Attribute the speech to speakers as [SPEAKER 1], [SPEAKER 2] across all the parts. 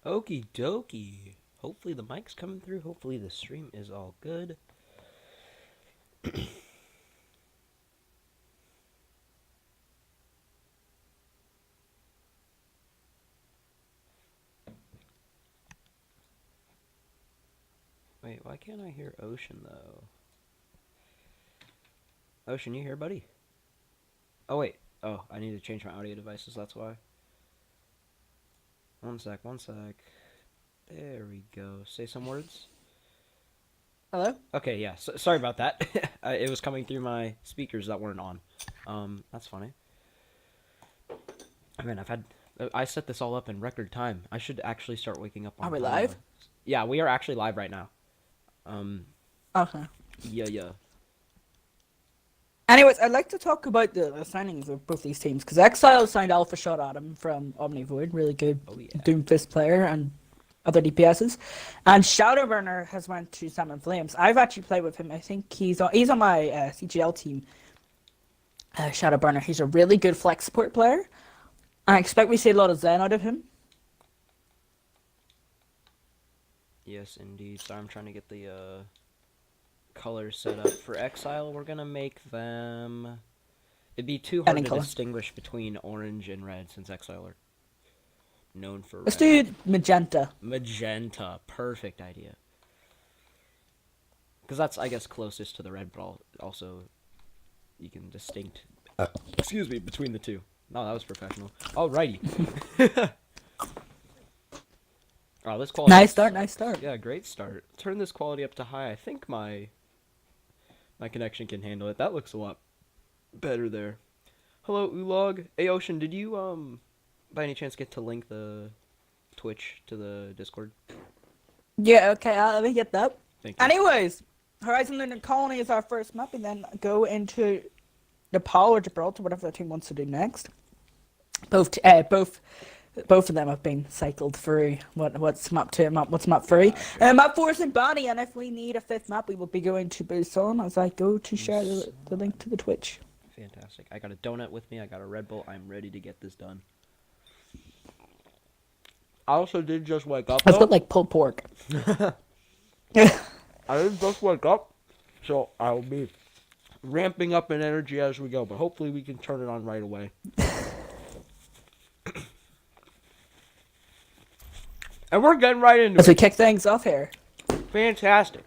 [SPEAKER 1] Okie dokie. Hopefully the mic's coming through. Hopefully the stream is all good. Wait, why can't I hear Ocean, though? Ocean, you here, buddy? Oh, wait. Oh, I need to change my audio devices, that's why. One sec. There we go. Say some words.
[SPEAKER 2] Hello?
[SPEAKER 1] Okay, yeah. Sorry about that. It was coming through my speakers that weren't on. That's funny. I mean, I set this all up in record time. I should actually start waking up on
[SPEAKER 2] Are we
[SPEAKER 1] time,
[SPEAKER 2] live?
[SPEAKER 1] though. Yeah, we are actually live right now.
[SPEAKER 2] Okay.
[SPEAKER 1] Yeah.
[SPEAKER 2] Anyways, I'd like to talk about the signings of both these teams, because Exile signed Alpha Shot Adam from Omnivoid, really good
[SPEAKER 1] Oh, yeah.
[SPEAKER 2] Doomfist player and other DPSs. And Shadowburner has went to Salmon Flames. I've actually played with him. I think he's on my CGL team. Shadowburner. He's a really good flex support player. I expect we see a lot of Zen out of him.
[SPEAKER 1] Yes, indeed. Sorry, I'm trying to get the colors set up. For Exile, we're gonna make them... It'd be too hard to distinguish between orange and red, since Exile are known for red.
[SPEAKER 2] Let's do magenta.
[SPEAKER 1] Magenta. Perfect idea. Because that's, I guess, closest to the red, but also you can distinct... excuse me, between the two. No, that was professional. Alrighty. Oh, this quality.
[SPEAKER 2] Nice start.
[SPEAKER 1] Yeah, great start. Turn this quality up to high. I think my connection can handle it. That looks a lot better there. Hello, Ulog. Hey, Ocean, did you by any chance get to link the Twitch to the Discord?
[SPEAKER 2] Yeah, okay, let me get that.
[SPEAKER 1] Thank you.
[SPEAKER 2] Anyways, Horizon Lunar Colony is our first map, and then go into Nepal or Gibraltar, whatever the team wants to do next. Both of them have been cycled through. What's map 2 and what's map 3? Map 4 is in Bani, and if we need a 5th map, we will be going to Busan as I go to share the link to the Twitch.
[SPEAKER 1] Fantastic. I got a donut with me. I got a Red Bull. I'm ready to get this done. I also did just wake up.
[SPEAKER 2] I've got like pulled pork.
[SPEAKER 1] I didn't just wake up, so I'll be ramping up in energy as we go, but hopefully we can turn it on right away. And we're getting right into it.
[SPEAKER 2] As we kick things off here.
[SPEAKER 1] Fantastic.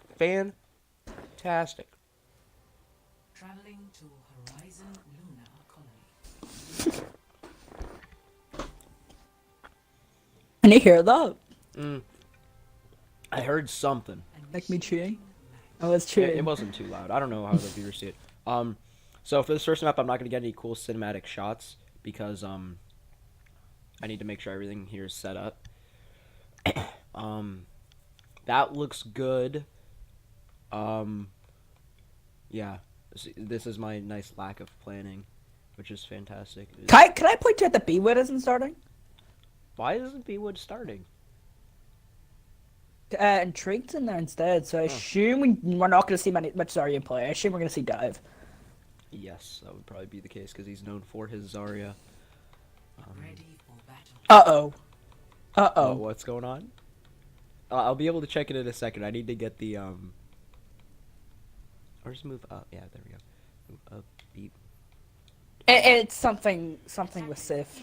[SPEAKER 3] Traveling to Horizon Lunar Colony.
[SPEAKER 2] And you hear that?
[SPEAKER 1] I heard something.
[SPEAKER 2] Like me chewing? Oh, it's chewing.
[SPEAKER 1] It wasn't too loud. I don't know how the viewers see it. So for this first map, I'm not going to get any cool cinematic shots because I need to make sure everything here is set up. That looks good. Yeah, this is my nice lack of planning, which is fantastic.
[SPEAKER 2] Can I point out that B-Wood isn't starting?
[SPEAKER 1] Why isn't B-Wood starting?
[SPEAKER 2] Intrigued's in there instead, so I assume we're not going to see much Zarya play. I assume we're going to see Dive.
[SPEAKER 1] Yes, that would probably be the case because he's known for his Zarya.
[SPEAKER 3] Ready for battle.
[SPEAKER 2] Uh-oh.
[SPEAKER 1] What's going on? I'll be able to check it in a second. I need to get the or just move up. Yeah, there we go. Move up, beep.
[SPEAKER 2] It's something with SIF.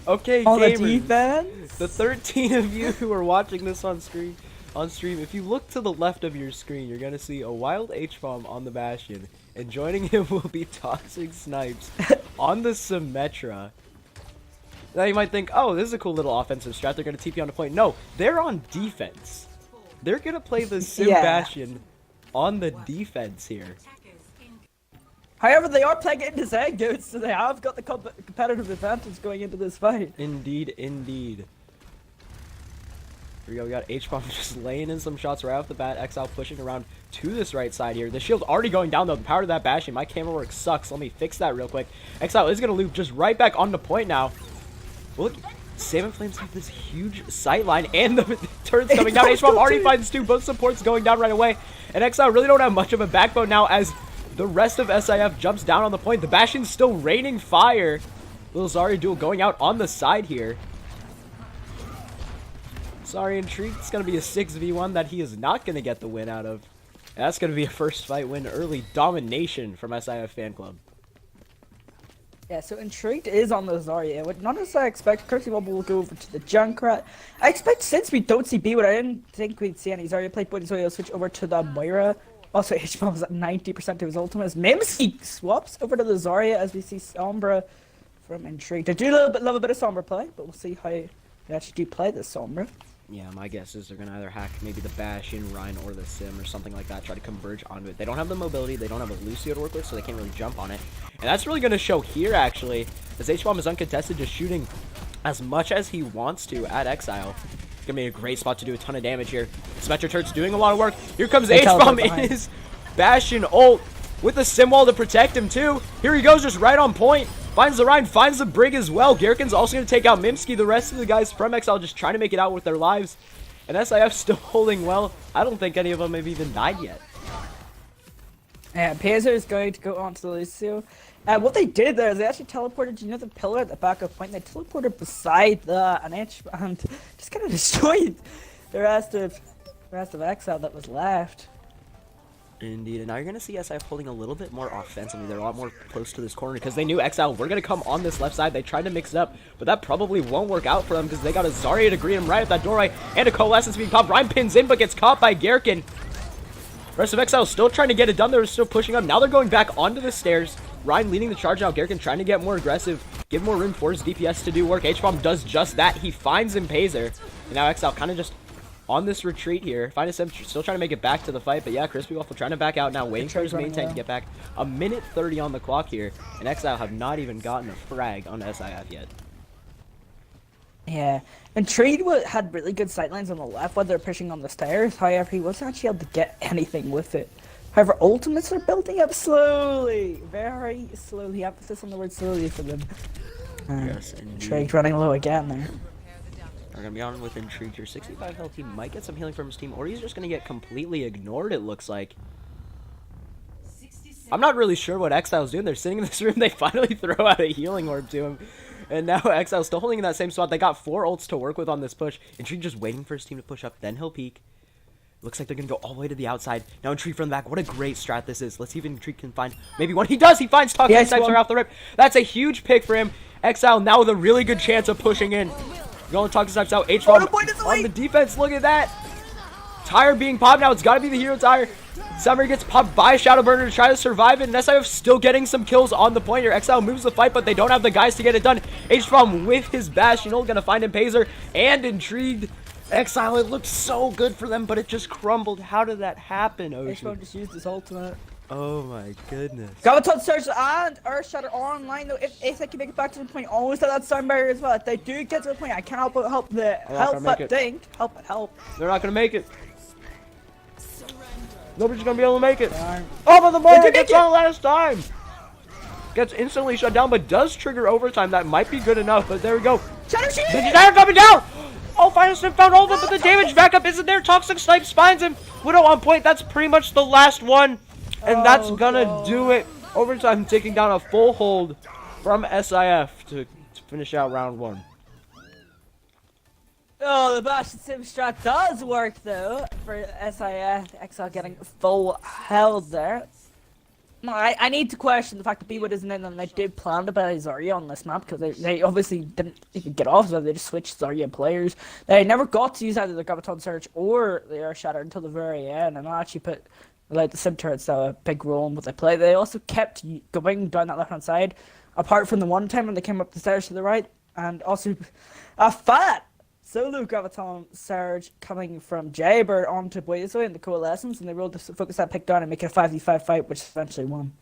[SPEAKER 1] Okay,
[SPEAKER 2] On the
[SPEAKER 1] gamers.
[SPEAKER 2] defense?
[SPEAKER 1] The 13 of you who are watching this on stream, if you look to the left of your screen, you're gonna see a wild H-bomb on the Bastion, and joining him will be Toxic Snipes on the Symmetra. Now you might think, oh, this is a cool little offensive strat. They're gonna TP on the point. No, they're on defense. They're gonna play the Sim Bastion on the defense here.
[SPEAKER 2] However, they are playing it into Zag, dude, so they have got the competitive advantage going into this fight.
[SPEAKER 1] Indeed. Here we go, we got H-Bomb just laying in some shots right off the bat. Exile pushing around to this right side here. The shield already going down though. The power of that Bastion. My camera work sucks. Let me fix that real quick. Exile is going to loop just right back on the point now. Look, Salmon Flames have this huge sight line and the turns coming down. H-Bomb already finds two. Both supports going down right away. And Exile really don't have much of a backbone now as the rest of SIF jumps down on the point. The Bastion's still raining fire. Little Zarya duel going out on the side here. Zarya Intrigue, it's going to be a 6v1 that he is not going to get the win out of. And that's going to be a first fight win early domination from SIF Fan Club.
[SPEAKER 2] Yeah, so Intrigued is on the Zarya. What not as I expect, Cursey Bubble will go over to the Junkrat. I expect since we don't see B-Wood, I didn't think we'd see any Zarya play, but Zarya will switch over to the Moira. Also, H-Bomb is at 90% of his ultimate. As Mimsy swaps over to the Zarya as we see Sombra from Intrigued. I do love a bit of Sombra play, but we'll see how they actually do play this Sombra.
[SPEAKER 1] Yeah, my guess is they're going to either hack maybe the Bastion, Rhine, or the Sim or something like that, try to converge onto it. They don't have the mobility, they don't have a Lucio to work with, so they can't really jump on it. And that's really going to show here, actually, as H-Bomb is uncontested, just shooting as much as he wants to at Exile. It's going to be a great spot to do a ton of damage here. Symmetra Turret's doing a lot of work. Here comes H-Bomb in his Bastion ult with the Sim wall to protect him, too. Here he goes, just right on point. Finds the Rhine, finds the Brig as well. Garrikin's also going to take out Mimsky. The rest of the guys from Exile just trying to make it out with their lives. And SIF still holding well. I don't think any of them have even died yet.
[SPEAKER 2] Yeah, Paizer is going to go on to the Lucio. What they did there is they actually teleported, you know, the pillar at the backup point. They teleported beside the and just kind of destroyed the rest of Exile that was left.
[SPEAKER 1] Indeed, and now you're going to see SIF holding a little bit more offensively. They're a lot more close to this corner because they knew Exile were going to come on this left side. They tried to mix it up, but that probably won't work out for them because they got a Zarya to greet him right at that doorway and a Coalescence being popped. Ryan pins in but gets caught by Garrikin. Rest of Exile still trying to get it done. They're still pushing up. Now they're going back onto the stairs. Ryan leading the charge now. Garrikin trying to get more aggressive, give more room for his DPS to do work. H-Bomb does just that. He finds Impazer. And now Exile kind of just on this retreat here. Find a Sim still trying to make it back to the fight, but yeah, Crispy Waffle trying to back out now, waiting for his main tank to get back. A minute 30 on the clock here, and Exile have not even gotten a frag on SIF yet.
[SPEAKER 2] Yeah, and Trade had really good sightlines on the left while they're pushing on the stairs. However, he wasn't actually able to get anything with it. However, ultimates are building up slowly, very slowly. Emphasis on the word slowly for them.
[SPEAKER 1] Yes, indeed.
[SPEAKER 2] Trade running low again there.
[SPEAKER 1] We're going to be on with Intrigue here. 65 health. He might get some healing from his team, or he's just going to get completely ignored, it looks like. I'm not really sure what Exile's doing. They're sitting in this room. They finally throw out a healing orb to him. And now Exile's still holding in that same spot. They got 4 ults to work with on this push. Intrigue just waiting for his team to push up. Then he'll peek. Looks like they're going to go all the way to the outside. Now Intrigue from the back. What a great strat this is. Let's see if Intrigue can find maybe one. He does. He finds Toxic Sniper off the rip. That's a huge pick for him. Exile now with a really good chance of pushing in. Going Toxic Snipes out. H-Bomb on the defense. Look at that. Tire being popped now. It's got to be the hero tire. Summer gets popped by Shadowburner to try to survive it. And SIF still getting some kills on the point here. Exile moves the fight, but they don't have the guys to get it done. H-Bomb with his Bastion ult gonna find Impazer and Intrigued. Exile, it looked so good for them, but it just crumbled. How did that happen, Ocean?
[SPEAKER 2] H-Bomb just used his ultimate.
[SPEAKER 1] Oh my goodness.
[SPEAKER 2] Gavatron Surge and Earth Shatter are online though. If they can make it back to the point, almost at that sound barrier as well. If they do get to the point, I can't help but help the help.
[SPEAKER 1] They're not gonna make it. Nobody's gonna be able to make it. Oh, but the Moira gets on last time. Gets instantly shut down, but does trigger overtime. That might be good enough, but there we go.
[SPEAKER 2] Shadow Shield!
[SPEAKER 1] The Desire coming down! Oh, Final Snip found hold up, but the damage backup isn't there. Toxic Snipes finds him. Widow on point. That's pretty much the last one. And that's gonna do it. Overtime taking down a full hold from SIF to finish out round 1.
[SPEAKER 2] Oh, the Bastion Sim strat does work though for SIF. Exile getting full held there. I need to question the fact that B-Wood isn't in, and they did plan to buy Zarya on this map because they obviously didn't even get off, so they just switched Zarya players. They never got to use either the Graviton Surge or the Air Shatter until the very end, and I actually put like the Sim turrets a big role in what they play. They also kept going down that left hand side, apart from the one time when they came up the stairs to the right, and also a fat solo Graviton Surge coming from Jaybird onto Baysk in the Coalescence, and they were able to focus that pick down and make it a 5v5 fight, which eventually won.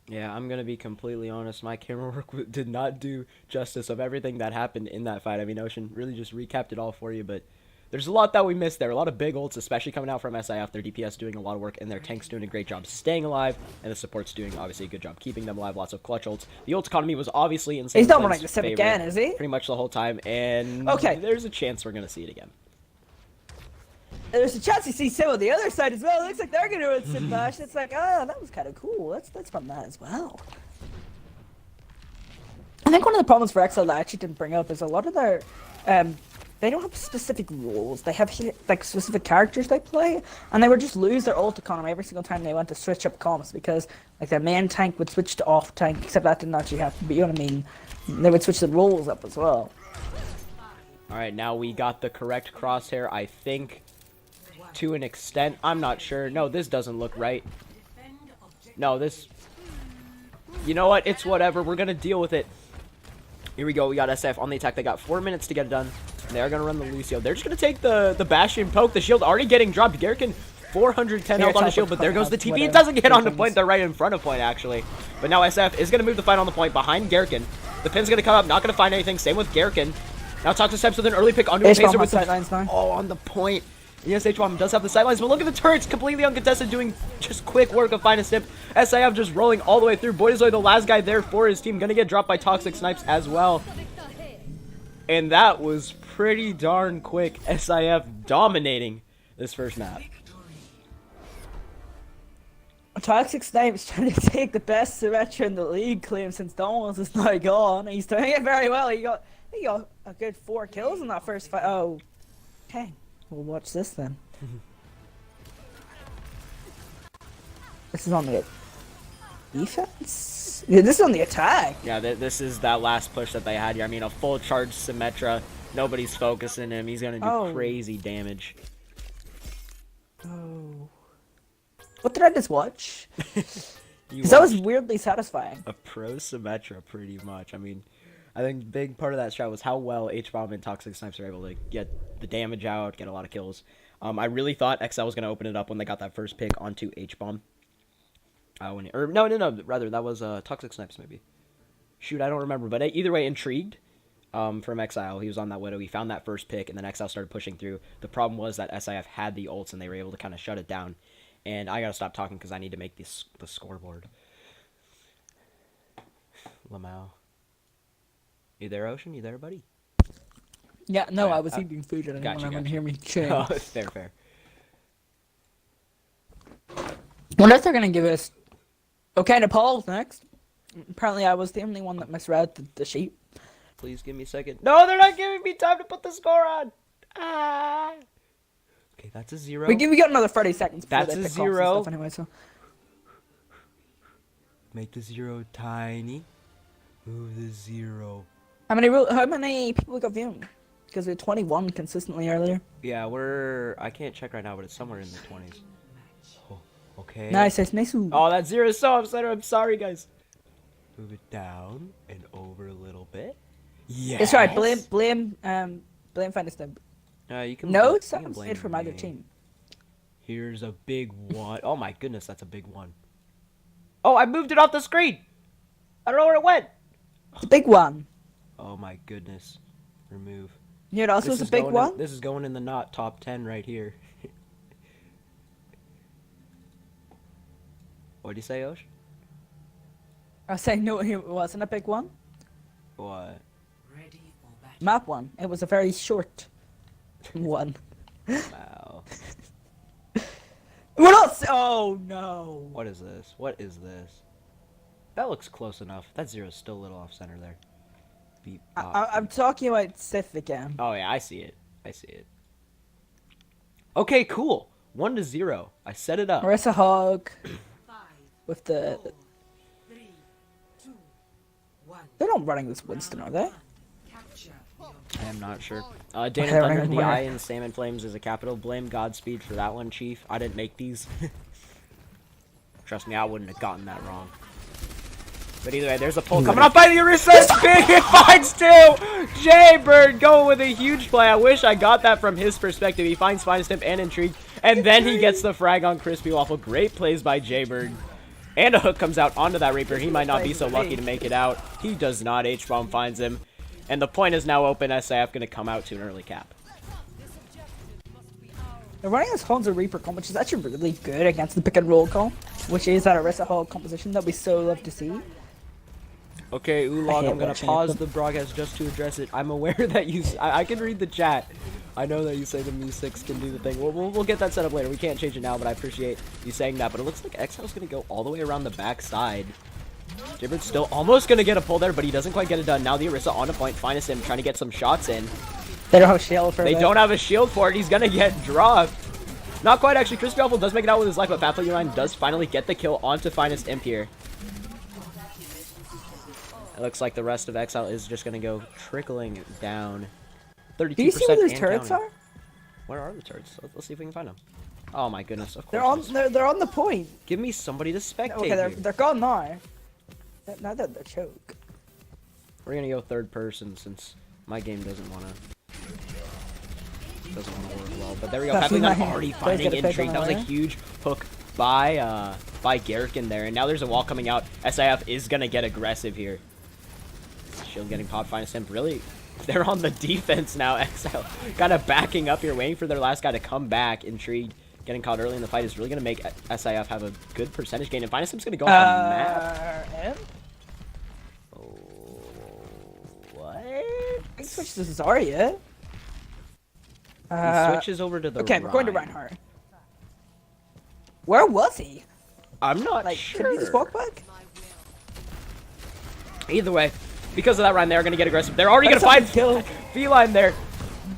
[SPEAKER 1] Yeah, I'm going to be completely honest. My camera work did not do justice of everything that happened in that fight. I mean, Ocean really just recapped it all for you, but there's a lot that we missed there. A lot of big ults, especially coming out from SIF. Their DPS doing a lot of work, and their tanks doing a great job staying alive, and the support's doing, obviously, a good job keeping them alive. Lots of clutch ults. The ult economy was obviously insane.
[SPEAKER 2] He's not running the Sim again, is he?
[SPEAKER 1] Pretty much the whole time, and
[SPEAKER 2] okay,
[SPEAKER 1] there's a chance we're going to see it again.
[SPEAKER 2] There's a chance you see Sim on the other side as well. It looks like they're going to run Sim Bash. It's like, oh, that was kind of cool. Let's run that as well. think one of the problems for Exile that I actually didn't bring up is a lot of their, they don't have specific roles. They have like specific characters they play, and they would just lose their ult economy every single time they went to switch up comps because like their main tank would switch to off tank, except that didn't actually happen. But you know what I mean? They would switch the roles up as well.
[SPEAKER 1] All right, now we got the correct crosshair, I think, to an extent. I'm not sure. No, this doesn't look right. No, this... You know what? It's whatever. We're going to deal with it. Here we go. We got SF on the attack. They got 4 minutes to get it done. They are going to run the Lucio. They're just going to take the Bastion poke. The shield already getting dropped. Garrick 410 health on the shield, but there goes the TP. It doesn't get on the point. They're right in front of point, actually. But now SF is going to move the fight on the point behind Garrick. The pin's going to come up. Not going to find anything. Same with Garrick. Now Toxic Steps with an early pick onto a Pacer with the... Oh, on the point. Yes, H-Bomb does have the sidelines, but look at the turrets, completely uncontested, doing just quick work of finding Snip. SIF just rolling all the way through. Boyzoy, the last guy there for his team, gonna get dropped by Toxic Snipes as well. And that was pretty darn quick. SIF dominating this first map.
[SPEAKER 2] Toxic Snipes trying to take the best Symmetra in the league claim since Donald's is now gone. He's doing it very well. He got a good 4 kills in that first fight. Oh, okay. We'll watch this then. This is on the defense? Yeah, this is on the attack.
[SPEAKER 1] Yeah, this is that last push that they had here. I mean, a full charge Symmetra. Nobody's focusing him. He's going to do crazy damage.
[SPEAKER 2] Oh. What did I just watch? Because that was weirdly satisfying.
[SPEAKER 1] A pro Symmetra, pretty much. I mean... I think a big part of that strat was how well H-Bomb and Toxic Snipes are able to get the damage out, get a lot of kills. I really thought Exile was going to open it up when they got that first pick onto H-Bomb. No, rather, that was Toxic Snipes, maybe. Shoot, I don't remember. But either way, intrigued from Exile. He was on that Widow. He found that first pick, and then Exile started pushing through. The problem was that SIF had the ults, and they were able to kind of shut it down. And I got to stop talking because I need to make the scoreboard. Lamau. You there, Ocean? You there, buddy?
[SPEAKER 2] Yeah, no, I was eating food and I didn't hear me chewing.
[SPEAKER 1] Oh, fair.
[SPEAKER 2] Wonder if they're gonna give us... Okay, Nepal's next. Apparently I was the only one that misread the sheet.
[SPEAKER 1] Please give me a second. No, they're not giving me time to put the score on! Ah! Okay, that's a 0.
[SPEAKER 2] We got another 30 seconds before
[SPEAKER 1] that's
[SPEAKER 2] they
[SPEAKER 1] a
[SPEAKER 2] pick
[SPEAKER 1] 0.
[SPEAKER 2] Stuff anyway, so...
[SPEAKER 1] Make the 0 tiny. Move the 0.
[SPEAKER 2] How many people got viewing? Because we had 21 consistently earlier.
[SPEAKER 1] Yeah, I can't check right now, but it's somewhere in the 20s. Oh, okay.
[SPEAKER 2] Nice.
[SPEAKER 1] Oh, that 0 is so upset. I'm sorry, guys. Move it down and over a little bit. Yeah.
[SPEAKER 2] It's right. Blame Fantasy.
[SPEAKER 1] You can.
[SPEAKER 2] No,
[SPEAKER 1] it
[SPEAKER 2] sounds good from either team.
[SPEAKER 1] Here's a big one. Oh my goodness, that's a big one. Oh, I moved it off the screen. I don't know where it went.
[SPEAKER 2] It's a big one.
[SPEAKER 1] Oh my goodness. Remove.
[SPEAKER 2] You know, this was a big one.
[SPEAKER 1] This is going in the not top 10 right here. What'd you say, Osh?
[SPEAKER 2] I was saying no, it wasn't a big one.
[SPEAKER 1] What?
[SPEAKER 2] Map one. It was a very short one.
[SPEAKER 1] Wow.
[SPEAKER 2] What else? Oh no.
[SPEAKER 1] What is this? What is this? That looks close enough. That 0 is still a little off center there. Beep,
[SPEAKER 2] I'm talking about SIF again.
[SPEAKER 1] Oh yeah, I see it. Okay, cool. 1-0. I set it up.
[SPEAKER 2] Marissa Hogg with the.
[SPEAKER 3] 4, 3, 2, 1.
[SPEAKER 2] They're not running this Winston, are they?
[SPEAKER 1] I am not sure. Dana Thunder, the I in Salmon Flames is a capital. Blame Godspeed for that one, Chief. I didn't make these. Trust me, I wouldn't have gotten that wrong. But either way, there's a pull coming up by the Orisa. Big hit finds 2. Jaybird going with a huge play. I wish I got that from his perspective. He finds Finest Tip and Intrigue. And then he gets the frag on Crispy Waffle. Great plays by Jaybird. And a hook comes out onto that Reaper. He might not be so lucky to make it out. He does not. H-Bomb finds him. And the point is now open. SIF going to come out to an early cap.
[SPEAKER 2] They're running this Hanzo Reaper comp, which is actually really good against the pick and roll comp, which is that Orisa Hogg composition that we so love to see.
[SPEAKER 1] Okay, Ulog, I'm going to pause the broadcast just to address it. I'm aware that you... I can read the chat. I know that you say the Me6 can do the thing. We'll get that set up later. We can't change it now, but I appreciate you saying that. But it looks like Exile's going to go all the way around the back side Jibbert's still almost gonna get a pull there, but he doesn't quite get it done. Now the Orisa on the point, Finest him trying to get some shots in.
[SPEAKER 2] They don't have a shield for
[SPEAKER 1] They
[SPEAKER 2] that.
[SPEAKER 1] don't have a shield for it. He's gonna get dropped. Not quite actually. Crispy Waffle does make it out with his life, but Pathway Line does finally get the kill onto Finest Imp here. It looks like the rest of Exile is just gonna go trickling down. 32%.
[SPEAKER 2] Do you see where those
[SPEAKER 1] and
[SPEAKER 2] turrets
[SPEAKER 1] counting.
[SPEAKER 2] are?
[SPEAKER 1] Where are the turrets? Let's see if we can find them. Oh my goodness! Of course.
[SPEAKER 2] They're on the point.
[SPEAKER 1] Give me somebody to spectate.
[SPEAKER 2] Okay,
[SPEAKER 1] here.
[SPEAKER 2] they're gone now. Now they're the choke.
[SPEAKER 1] We're gonna go third person since my game doesn't wanna work well. But there we go.
[SPEAKER 2] Pathway
[SPEAKER 1] Pathway Line
[SPEAKER 2] Line
[SPEAKER 1] already
[SPEAKER 2] does
[SPEAKER 1] finding
[SPEAKER 2] get a pick
[SPEAKER 1] intrigue.
[SPEAKER 2] on
[SPEAKER 1] That was a
[SPEAKER 2] there.
[SPEAKER 1] huge hook by Garrick there, and now there's a wall coming out. SIF is gonna get aggressive here. Shield getting popped. Finest Imp really. They're on the defense now. Exile kind of backing up here, waiting for their last guy to come back. Intrigued. Getting caught early in the fight is really going to make SIF have a good percentage gain. And Finest Imp's going to go off the map.
[SPEAKER 2] And
[SPEAKER 1] Oh, what?
[SPEAKER 2] I switched to Zarya.
[SPEAKER 1] He switches over to the
[SPEAKER 2] Okay, we're going to
[SPEAKER 1] Rhine.
[SPEAKER 2] Reinhardt. Where was he?
[SPEAKER 1] I'm not
[SPEAKER 2] Like,
[SPEAKER 1] sure.
[SPEAKER 2] could he just walk back?
[SPEAKER 1] Either way, because of that Rhine, they're going to get aggressive. They're already going to find
[SPEAKER 2] kill.
[SPEAKER 1] Feline there.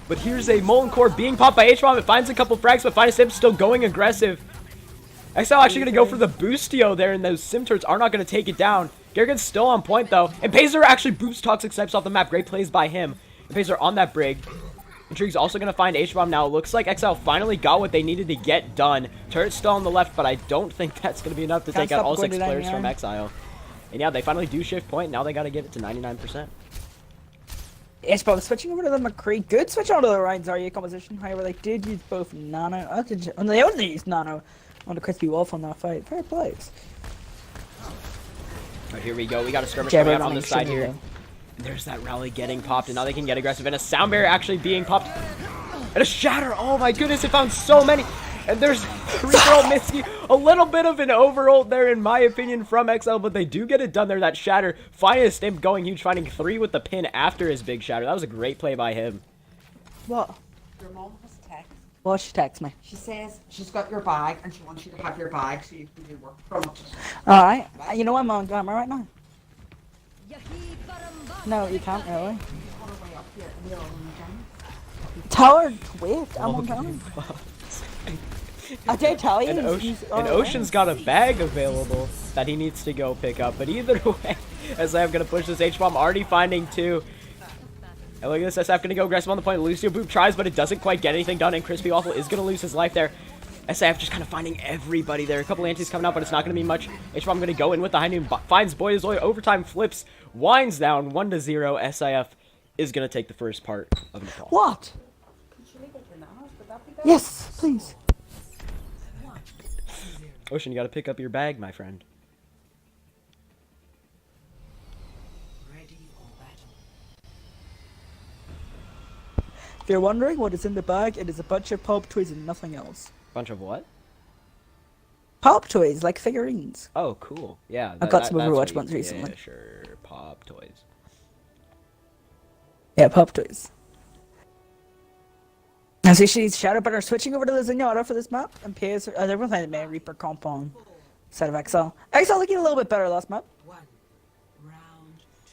[SPEAKER 1] But here's a Molten Core being popped by H-Bomb. It finds a couple frags, but Finest Imp still going aggressive. Exile actually going to go for the Boostio there, and those Sim Turrets are not going to take it down. Garrigan's still on point, though. And Pazer actually boosts Toxic Snipes off the map. Great plays by him. And Pazer on that Brig. Intrigue's also going to find H-Bomb now. It looks like Exile finally got what they needed to get done. Turret's still on the left, but I don't think that's going to be enough to
[SPEAKER 2] Can't
[SPEAKER 1] take out
[SPEAKER 2] stop
[SPEAKER 1] all
[SPEAKER 2] going
[SPEAKER 1] 6
[SPEAKER 2] to
[SPEAKER 1] players
[SPEAKER 2] 99.
[SPEAKER 1] from Exile. And yeah, they finally do shift point. Now they got to get it to 99%.
[SPEAKER 2] H-Bomb switching over to the McCree. Good switch onto the Ryan Zarya composition. However, they did use both Nano. And they only used Nano on the Crispy Wolf on that fight. Fair plays.
[SPEAKER 1] Right, here we go. We got a skirmish
[SPEAKER 2] Jabber
[SPEAKER 1] coming out on
[SPEAKER 2] running
[SPEAKER 1] the side
[SPEAKER 2] shimmy
[SPEAKER 1] here. There's that rally getting popped, and now they can get aggressive. And a sound barrier actually being popped. And a shatter. Oh my goodness, it found so many. And there's free-throw Mitsuki. A little bit of an overult there, in my opinion, from XL, but they do get it done there. That shatter. Finest Imp going huge, finding 3 with the pin after his big shatter. That was a great play by him.
[SPEAKER 2] What?
[SPEAKER 3] Your mom has text.
[SPEAKER 2] Well, she texts me.
[SPEAKER 3] She says she's got your bag and she wants you to have your bag so you can do work from it.
[SPEAKER 2] Alright. You know I'm on camera right now. No, you can't really.
[SPEAKER 3] On her way up here and we're all in the gym.
[SPEAKER 2] Tell her to wait. I'm on camera. I did tell you.
[SPEAKER 1] And, Ocean's got a bag available that he needs to go pick up. But either way, SF going to push this H-Bomb, already finding 2. And look at this, SF going to go aggressive on the point. Lucio Boop tries, but it doesn't quite get anything done. And Crispy Waffle is going to lose his life there. SF just kind of finding everybody there. A couple antis coming out, but it's not going to be much. H-Bomb going to go in with the high noon. Finds Boyazoy. Overtime flips. Winds down 1-0. SIF is going to take the first part of Nepal.
[SPEAKER 2] What? Yes, please.
[SPEAKER 1] Ocean, you got to pick up your bag, my friend.
[SPEAKER 3] Ready for battle.
[SPEAKER 2] If you're wondering what is in the bag, it is a bunch of pulp toys and nothing else.
[SPEAKER 1] Bunch of what?
[SPEAKER 2] Pulp toys, like figurines.
[SPEAKER 1] Oh, cool. Yeah.
[SPEAKER 2] I got some
[SPEAKER 1] that's
[SPEAKER 2] Overwatch
[SPEAKER 1] sweet.
[SPEAKER 2] ones recently.
[SPEAKER 1] Yeah, sure. Pop toys.
[SPEAKER 2] Yeah, pulp toys. I see she's Shadowburner switching over to the Zenyatta for this map, and PS. They're both playing the main Reaper comp on instead of XL. XL looking a little bit better last map.
[SPEAKER 3] 1 round.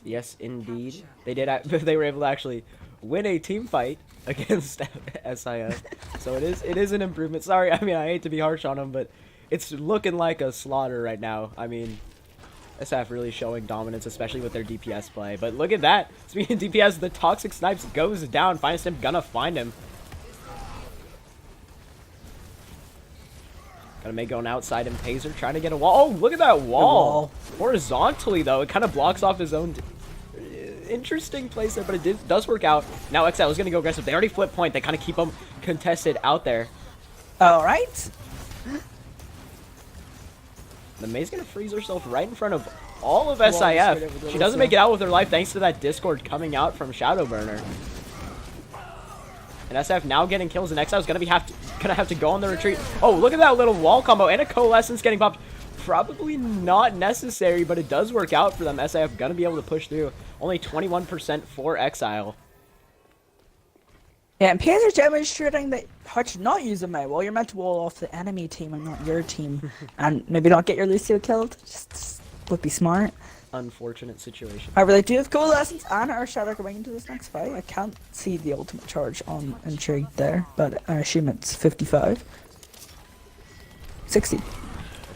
[SPEAKER 1] Yes, indeed. They did. They were able to actually win a team fight against SIF. So it is an improvement. Sorry, I mean I hate to be harsh on them, but it's looking like a slaughter right now. I mean, SF really showing dominance, especially with their DPS play. But look at that. Speaking of DPS, the Toxic Snipes goes down. Finest Imp gonna find him. Gotta make going outside and Pazer trying to get a wall. Oh, look at that wall. Horizontally, though, it kind of blocks off his own. Interesting place there, but it does work out. Now Exile is going to go aggressive. They already flip point. They kind of keep them contested out there.
[SPEAKER 2] Alright.
[SPEAKER 1] The May's going to freeze herself right in front of all of
[SPEAKER 2] Well, straight over
[SPEAKER 1] SIF.
[SPEAKER 2] the
[SPEAKER 1] She doesn't
[SPEAKER 2] Lucio.
[SPEAKER 1] make it out with her life thanks to that Discord coming out from Shadowburner. And SF now getting kills, and Exile's gonna have to go on the retreat. Oh, look at that little wall combo and a coalescence getting popped. Probably not necessary, but it does work out for them. SIF gonna be able to push through. Only 21% for Exile.
[SPEAKER 2] Yeah, and PS are demonstrating that how to not use a May. Well, you're meant to wall off the enemy team and not your team, and maybe not get your Lucio killed. Just would be smart.
[SPEAKER 1] Unfortunate situation.
[SPEAKER 2] However, they do have Coalescence and Earthshatter going into this next fight. I can't see the ultimate charge on Intrigue there, but I assume it's 55. 60.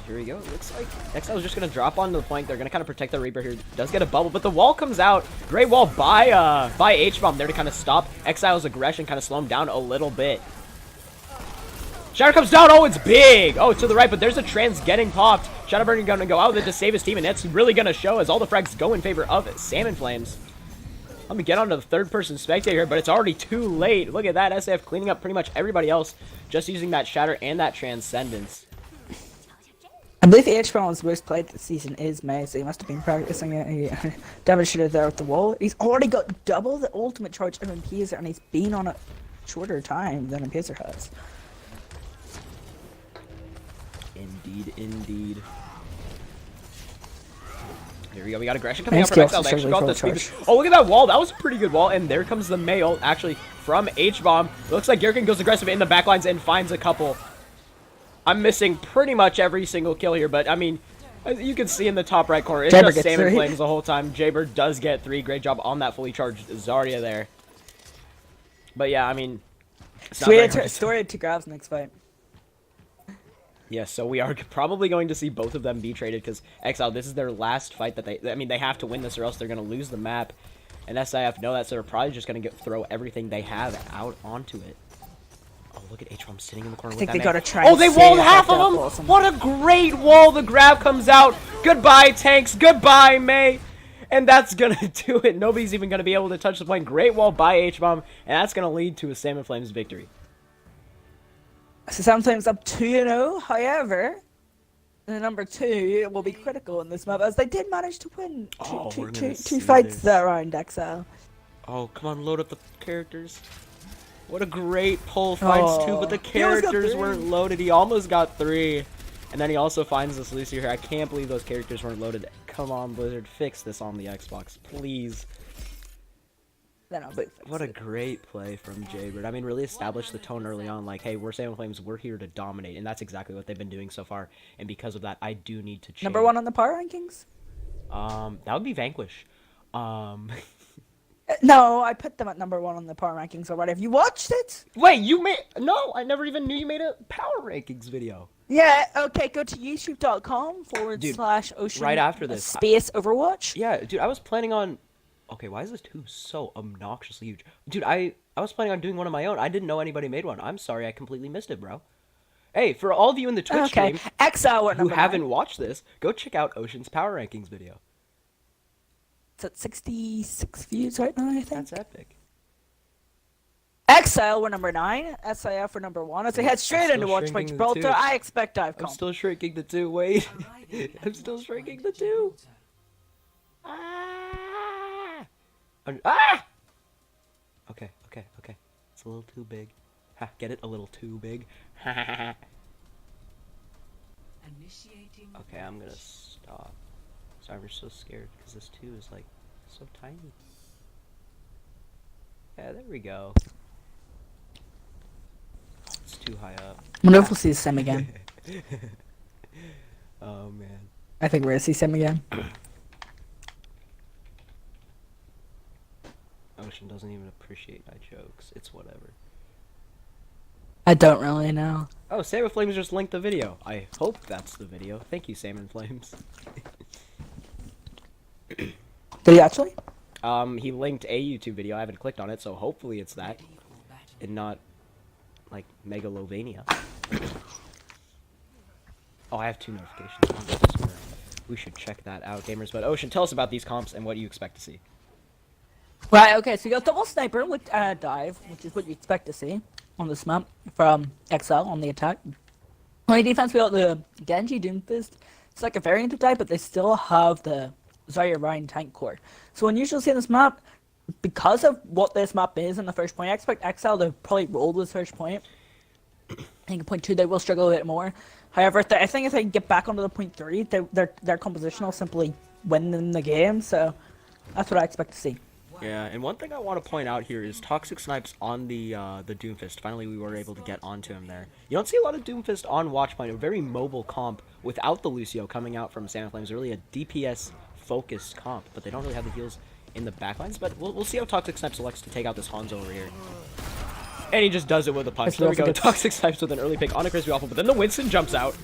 [SPEAKER 1] Here we go. It looks like Exile is just going to drop onto the flank. They're going to kind of protect the Reaper here. Does get a bubble, but the wall comes out. Great wall by H-Bomb there to kind of stop Exile's aggression, kind of slow him down a little bit. Shatter comes down. Oh, it's big. Oh, it's to the right, but there's a trans getting popped. Shadowburn going to go out with it to save his team, and that's really going to show as all the frags go in favor of Salmon Flames. Let me get onto the third-person spectator here, but it's already too late. Look at that. SIF cleaning up pretty much everybody else, just using that Shatter and that Transcendence.
[SPEAKER 2] I believe the H-Bomb's most played this season is May, so he must have been practicing it. He demonstrated there with the wall. He's already got double the ultimate charge of Impeser, and he's been on a shorter time than Impeser has.
[SPEAKER 1] Indeed, indeed. Here we go. We got aggression coming out from Exile. They actually got the speed. Oh, look at that wall. That was a pretty good wall. And there comes the mail, actually, from H-Bomb. Looks like Gherkin goes aggressive in the backlines and finds a couple. I'm missing pretty much every single kill here, but, I mean, as you can see in the top right corner, it's just Salmon Flames the whole time. Jaybird does get 3. Great job on that fully charged Zarya there. But, yeah, I mean...
[SPEAKER 2] Story to grabs next fight.
[SPEAKER 1] Yes, so we are probably going to see both of them be traded because Exile, this is their last fight that they have to win this or else they're going to lose the map. And SIF know that, so they're probably just going to throw everything they have out onto it. Oh, look at H-Bomb sitting in the corner with that
[SPEAKER 2] gotta
[SPEAKER 1] try. Oh, they walled half of them! Awesome. What a great wall! The grab comes out. Goodbye, tanks. Goodbye, May. And that's going to do it. Nobody's even going to be able to touch the point. Great wall by H-Bomb, and that's going to lead to a Salmon Flames victory.
[SPEAKER 2] So sometimes up 2-0, however, the number 2 will be critical in this map, as they did manage to win two fights there around Exile.
[SPEAKER 1] Oh, come on, load up the characters. What a great pull, finds 2, but the characters weren't loaded. He almost got 3. And then he also finds this Lucy here. I can't believe those characters weren't loaded. Come on, Blizzard, fix this on the Xbox, please. What a great play from Jaybird. I mean, really established the tone early on, like, hey, we're Salmon Flames, we're here to dominate, and that's exactly what they've been doing so far, and because of that, I do need to change.
[SPEAKER 2] Number 1 on the power rankings?
[SPEAKER 1] That would be Vanquish.
[SPEAKER 2] No, I put them at number 1 on the power rankings already. Have you watched it?
[SPEAKER 1] Wait, you made... No, I never even knew you made a power rankings video.
[SPEAKER 2] Yeah, okay, go to youtube.com/ocean
[SPEAKER 1] right after this.
[SPEAKER 2] Space Overwatch.
[SPEAKER 1] Yeah, dude, I was planning on... Okay, why is this 2 so obnoxiously huge? Dude, I was planning on doing one of my own. I didn't know anybody made one. I'm sorry, I completely missed it, bro. Hey, for all of you in the Twitch stream
[SPEAKER 2] Exile
[SPEAKER 1] who haven't watched this, go check out Ocean's Power Rankings video.
[SPEAKER 2] It's at 66 views right now, I think.
[SPEAKER 1] That's epic.
[SPEAKER 2] Exile were number 9, SIF were number 1. As they head straight into Watchpoint Gibraltar, I expect Dive
[SPEAKER 1] I'm still shrinking the 2, wait. I'm still shrinking the 2. Ah! Okay. It's a little too big. Ha, get it? A little too big. Okay, I'm gonna stop. Sorry, I'm so scared because this 2 is like so tiny. Yeah, there we go. Oh, it's too high up.
[SPEAKER 2] I wonder if we'll see Sim again.
[SPEAKER 1] Oh man.
[SPEAKER 2] I think we're gonna see Sim again.
[SPEAKER 1] Ocean doesn't even appreciate my jokes. It's whatever.
[SPEAKER 2] I don't really know.
[SPEAKER 1] Oh, Salmon Flames just linked the video. I hope that's the video. Thank you, Salmon Flames.
[SPEAKER 2] Did he actually?
[SPEAKER 1] He linked a YouTube video. I haven't clicked on it, so hopefully it's that. And not, like, Megalovania. Oh, I have 2 notifications. We should check that out, gamers. But Ocean, tell us about these comps and what you expect to see.
[SPEAKER 2] Right, okay, so you got double sniper with dive, which is what you expect to see on this map from Exile on the attack. On the defense, we got the Genji Doomfist. It's like a variant of dive, but they still have the Zarya Ryan tank core. So unusual to see on this map, because of what this map is in the first point, I expect Exile to probably roll this first point. I think at point 2 they will struggle a bit more. However, I think if they can get back onto the point 3, their composition will simply win them the game. So that's what I expect to see.
[SPEAKER 1] Yeah, and one thing I want to point out here is Toxic Snipes on the Doomfist. Finally, we were able to get onto him there. You don't see a lot of Doomfist on Watchpoint. A very mobile comp without the Lucio coming out from Sand Flames. Really a DPS-focused comp, but they don't really have the heals in the backlines. But we'll see how Toxic Snipes selects to take out this Hanzo over here. And he just does it with a punch. There we go. Toxic Snipes with an early pick on a Crispy Waffle, but then the Winston jumps out.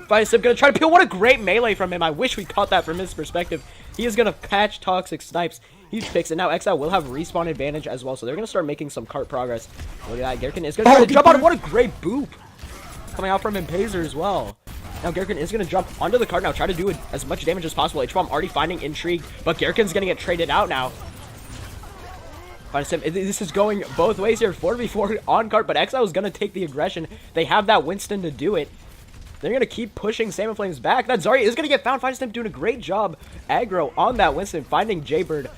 [SPEAKER 1] Baysk gonna try to peel. What a great melee from him. I wish we caught that from his perspective. He is gonna catch Toxic Snipes. Huge picks, and now Exile will have respawn advantage as well, so they're gonna start making some cart progress. Look at that. Gherkin is gonna try to jump on. What a great boop coming out from Impazer as well. Now Gherkin is gonna jump onto the cart now, try to do as much damage as possible. HBomb already finding intrigue, but Gherkin's gonna get traded out now. This is going both ways here. 4v4 on cart, but Exile is gonna take the aggression. They have that Winston to do it. They're going to keep pushing Salmon Flames back. That Zarya is going to get found. Findstem doing a great job aggro on that Winston, finding Jaybird.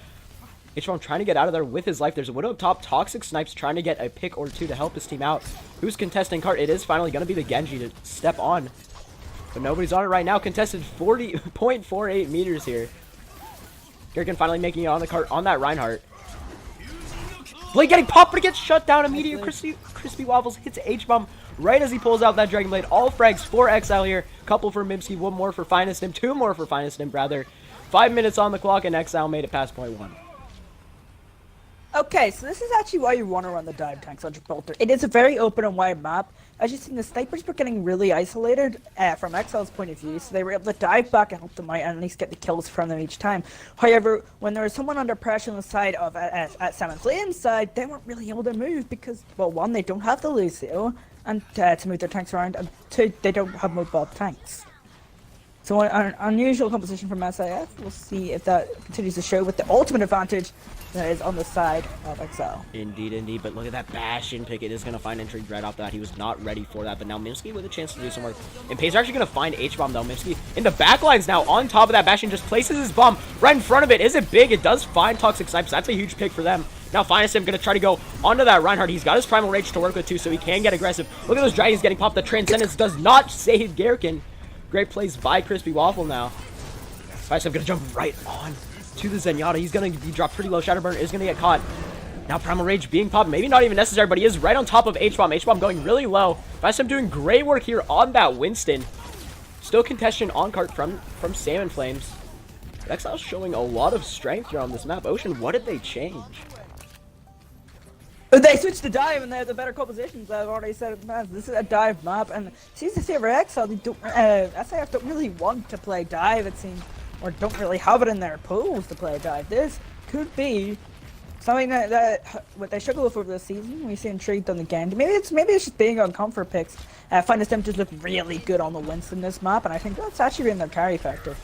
[SPEAKER 1] HBomb trying to get out of there with his life. There's a Widow up top. Toxic Snipes trying to get a pick or two to help his team out. Who's contesting cart? It is finally going to be the Genji to step on. But nobody's on it right now. Contested 40.48 meters here. Gherkin finally making it on the cart on that Reinhardt. Blade getting popped, but it gets shut down immediately. Crispy Waffles hits HBomb right as he pulls out that Dragon Blade. All frags for Exile here. Couple for Mimsky, one more for Finest Nim, two more for Finest Nim, rather. 5 minutes on the clock, and Exile made it past point 1.
[SPEAKER 2] Okay, so this is actually why you want to run the dive tanks on Gibraltar. It is a very open and wide map. As you see, the snipers were getting really isolated from Exile's point of view, so they were able to dive back and help them out and at least get the kills from them each time. However, when there was someone under pressure on the side of at Salmon Flames side, they weren't really able to move because, well, one, they don't have the Lucio and to move their tanks around, and two, they don't have mobile tanks. So an unusual composition from SIF. We'll see if that continues to show with the ultimate advantage that is on the side of Exile.
[SPEAKER 1] Indeed, indeed. But look at that Bastion pick. It is going to find intrigue right off that. He was not ready for that. But now Mimsky with a chance to do some work. And Pay's actually going to find HBomb though. Mimsky in the backlines now on top of that. Bastion just places his bomb right in front of it. Is it big? It does find Toxic Snipes. That's a huge pick for them. Now Finest Him going to try to go onto that Reinhardt. He's got his Primal Rage to work with too, so he can get aggressive. Look at those dragons getting popped. The Transcendence does not save Gherkin. Great plays by Crispy Waffle now. Finest Him going to jump right on to the Zenyatta. He's going to be dropped pretty low. Shadowburn is going to get caught. Now Primal Rage being popped. Maybe not even necessary, but he is right on top of HBomb. HBomb going really low. Finest Him doing great work here on that Winston. Still contestation on cart from Salmon Flames. Exile's showing a lot of strength here on this map. Ocean, what did they change?
[SPEAKER 2] They switched to dive and they have the better compositions. I've already said it, man. This is a dive map, and it seems to favor Exile. They don't, SIF don't really want to play dive, it seems, or don't really have it in their pools to play dive. This could be something that what they struggle with over the season. We see intrigued on the Genji. Maybe it's just being on comfort picks. Finest them just look really good on the Winston this map, and I think that's actually been their carry factor.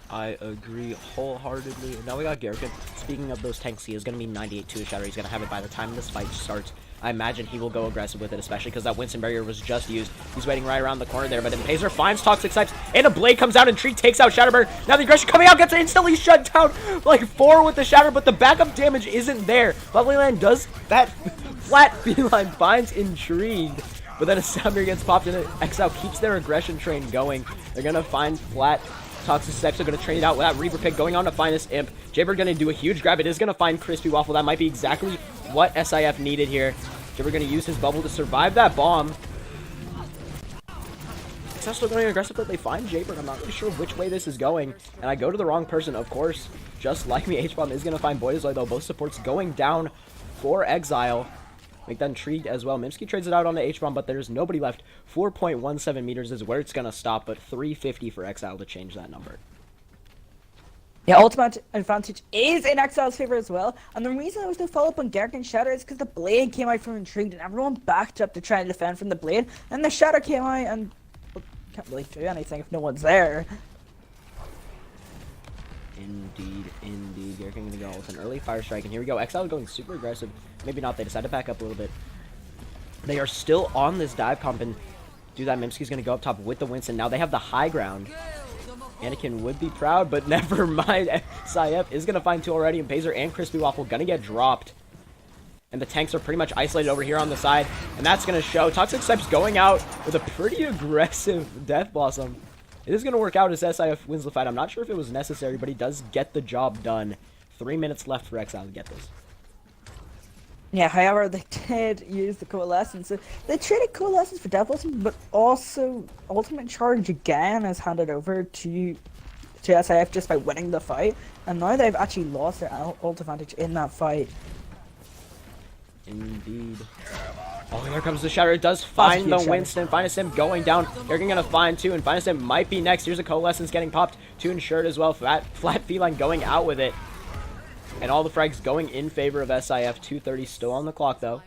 [SPEAKER 1] I agree wholeheartedly. And now we got Gherkin. Speaking of those tanks, he is going to be 98 to his shadow. He's going to have it by the time this fight starts. I imagine he will go aggressive with it, especially because that Winston barrier was just used. He's waiting right around the corner there, but then Pazer finds Toxic Snipes, and a blade comes out, and Tree takes out Shadowburn. Now the aggression coming out gets instantly shut down, like 4 with the Shatter, but the backup damage isn't there. Lovelyland does that flat feline, finds Intrigued, but then a Samir gets popped, and Exile keeps their aggression train going. They're going to find flat. Toxic Snipes are going to trade it out with that Reaper pick going on to Finest Imp. Jaybird going to do a huge grab. It is going to find Crispy Waffle. That might be exactly what SIF needed here. Jaybird going to use his bubble to survive that bomb. Exile still going aggressive, but they find Jaybird. I'm not really sure which way this is going. And I go to the wrong person, of course. Just like me, HBomb is going to find Boyzoi, though. Both supports going down for Exile. Make that intrigued as well. Mimsky trades it out on the HBomb, but there's nobody left. 4.17 meters is where it's going to stop, but 350 for Exile to change that number.
[SPEAKER 2] Yeah, ultimate advantage is in Exile's favor as well. And the reason there was no follow-up on Gherkin Shatter is because the Blade came out from Intrigued, and everyone backed up to try and defend from the Blade. And the Shatter came out, and well, can't really do anything if no one's there.
[SPEAKER 1] Indeed, indeed. Gherkin going to go with an early fire strike, and here we go. Exile going super aggressive. Maybe not. They decide to back up a little bit. They are still on this dive comp, and do that. Mimsky's going to go up top with the Winston. Now they have the high ground. Anakin would be proud, but never mind. SIF is going to find two already, and Pazer and Crispy Waffle going to get dropped. And the tanks are pretty much isolated over here on the side, and that's going to show. Toxic Snipes going out with a pretty aggressive Death Blossom. It is going to work out as SIF wins the fight. I'm not sure if it was necessary, but he does get the job done. 3 minutes left for Exile to get this.
[SPEAKER 2] Yeah, however, they did use the Coalescence. So they traded Coalescence for Death Blossom, but also Ultimate Charge again is handed over to SIF just by winning the fight. And now they've actually lost their ult advantage in that fight.
[SPEAKER 1] Indeed. Oh, here comes the Shatter. It does find the Winston. Finest going down. They're going to find two, and Finest might be next. Here's a Coalescence getting popped. Two insured as well. Flat Feline going out with it. And all the frags going in favor of SIF. 2:30 still on the clock, though.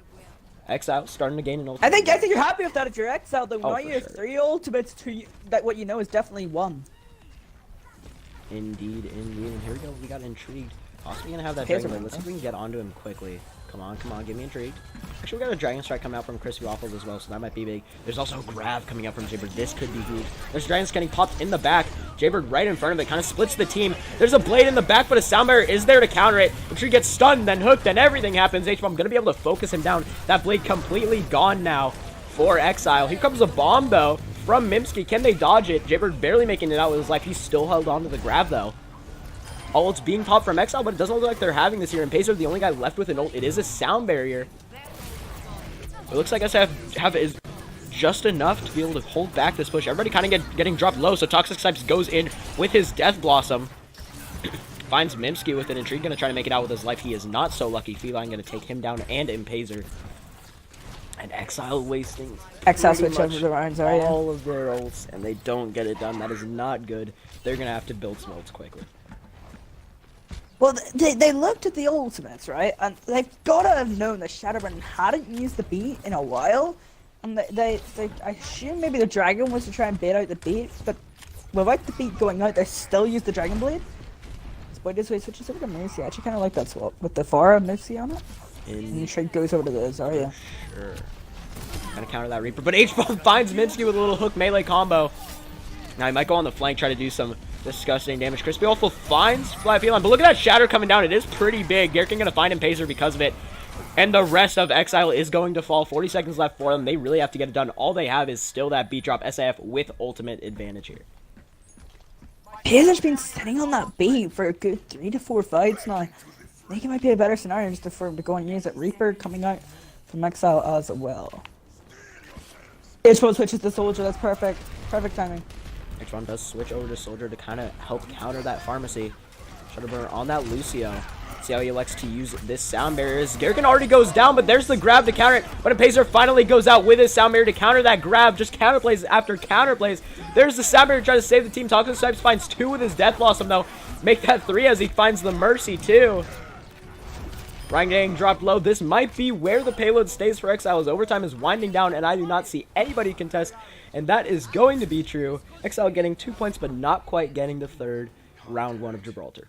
[SPEAKER 1] Exile starting to gain an ultimate.
[SPEAKER 2] I think you're happy with that if you're Exile, though. Now you have
[SPEAKER 1] sure.
[SPEAKER 2] 3 ultimates, that what you know is definitely 1.
[SPEAKER 1] Indeed. And here we go. We got Intrigued. Possibly gonna have that Dragon Blade. Let's see if we can get onto him quickly. Come on, give me Intrigued. Actually, we got a Dragon Strike coming out from Crispy Waffles as well, so that might be big. There's also Grav coming up from Jaybird. This could be huge. There's Dragons getting popped in the back. Jaybird right in front of it, kind of splits the team. There's a Blade in the back, but a Sound Barrier is there to counter it. Intrigued gets stunned, then hooked, then everything happens. H-Bomb gonna be able to focus him down. That Blade completely gone now for Exile. Here comes a bomb, though, from Mimsky. Can they dodge it? Jaybird barely making it out with his life. He's still held on to the Grav, though. Ult's being popped from Exile, but it doesn't look like they're having this here. And Pacer, the only guy left with an ult. It is a Sound Barrier. It looks like SF is just enough to be able to hold back this push. Everybody kind of getting dropped low, so Toxic Snipes goes in with his Death Blossom. Finds Mimsky with an Intrigue, going to try to make it out with his life. He is not so lucky. Feline going to take him down and Impazer. And Exile wasting
[SPEAKER 2] Exile switch over the rounds, are you?
[SPEAKER 1] all of their ults, and they don't get it done. That is not good. They're going to have to build some ults quickly.
[SPEAKER 2] Well, they looked at the ultimates, right? And they've got to have known that Shadowburn hadn't used the beat in a while. And I assume maybe the Dragon was to try and bait out the beat, but without the beat going out, they still used the Dragon Blade. But this way switches over to Mercy. I actually kind of like that swap with the Pharah Mercy on it. And Trade goes over to the Zarya.
[SPEAKER 1] Sure. Gonna counter that Reaper, but H-Bomb finds Minsky with a little hook melee combo. Now he might go on the flank, try to do some disgusting damage. Crispy also finds Flat Feline, but look at that Shatter coming down. It is pretty big. Gherkin gonna find Impazer because of it. And the rest of Exile is going to fall. 40 seconds left for them. They really have to get it done. All they have is still that beat drop. SIF with ultimate advantage here.
[SPEAKER 2] Pazer's been sitting on that beat for a good 3 to 4 fights now. I think it might be a better scenario just for him to go and use it. Reaper coming out from Exile as well. H1 switches to Soldier. That's perfect. Perfect timing.
[SPEAKER 1] H1 does switch over to Soldier to kind of help counter that Pharmacy. Shutterburn on that Lucio. See how he elects to use this Sound Barrier. Gherkin already goes down, but there's the grab to counter it. But Impazer finally goes out with his Sound Barrier to counter that grab. Just counterplays after counterplays. There's the Sound Barrier trying to save the team. Toxic Snipes finds 2 with his Death Blossom, though. Make that 3 as he finds the Mercy, too. Ryan getting dropped low. This might be where the payload stays for Exile as overtime is winding down, and I do not see anybody contest. And that is going to be true. Exile getting 2 points, but not quite getting the third. Round 1 of Gibraltar.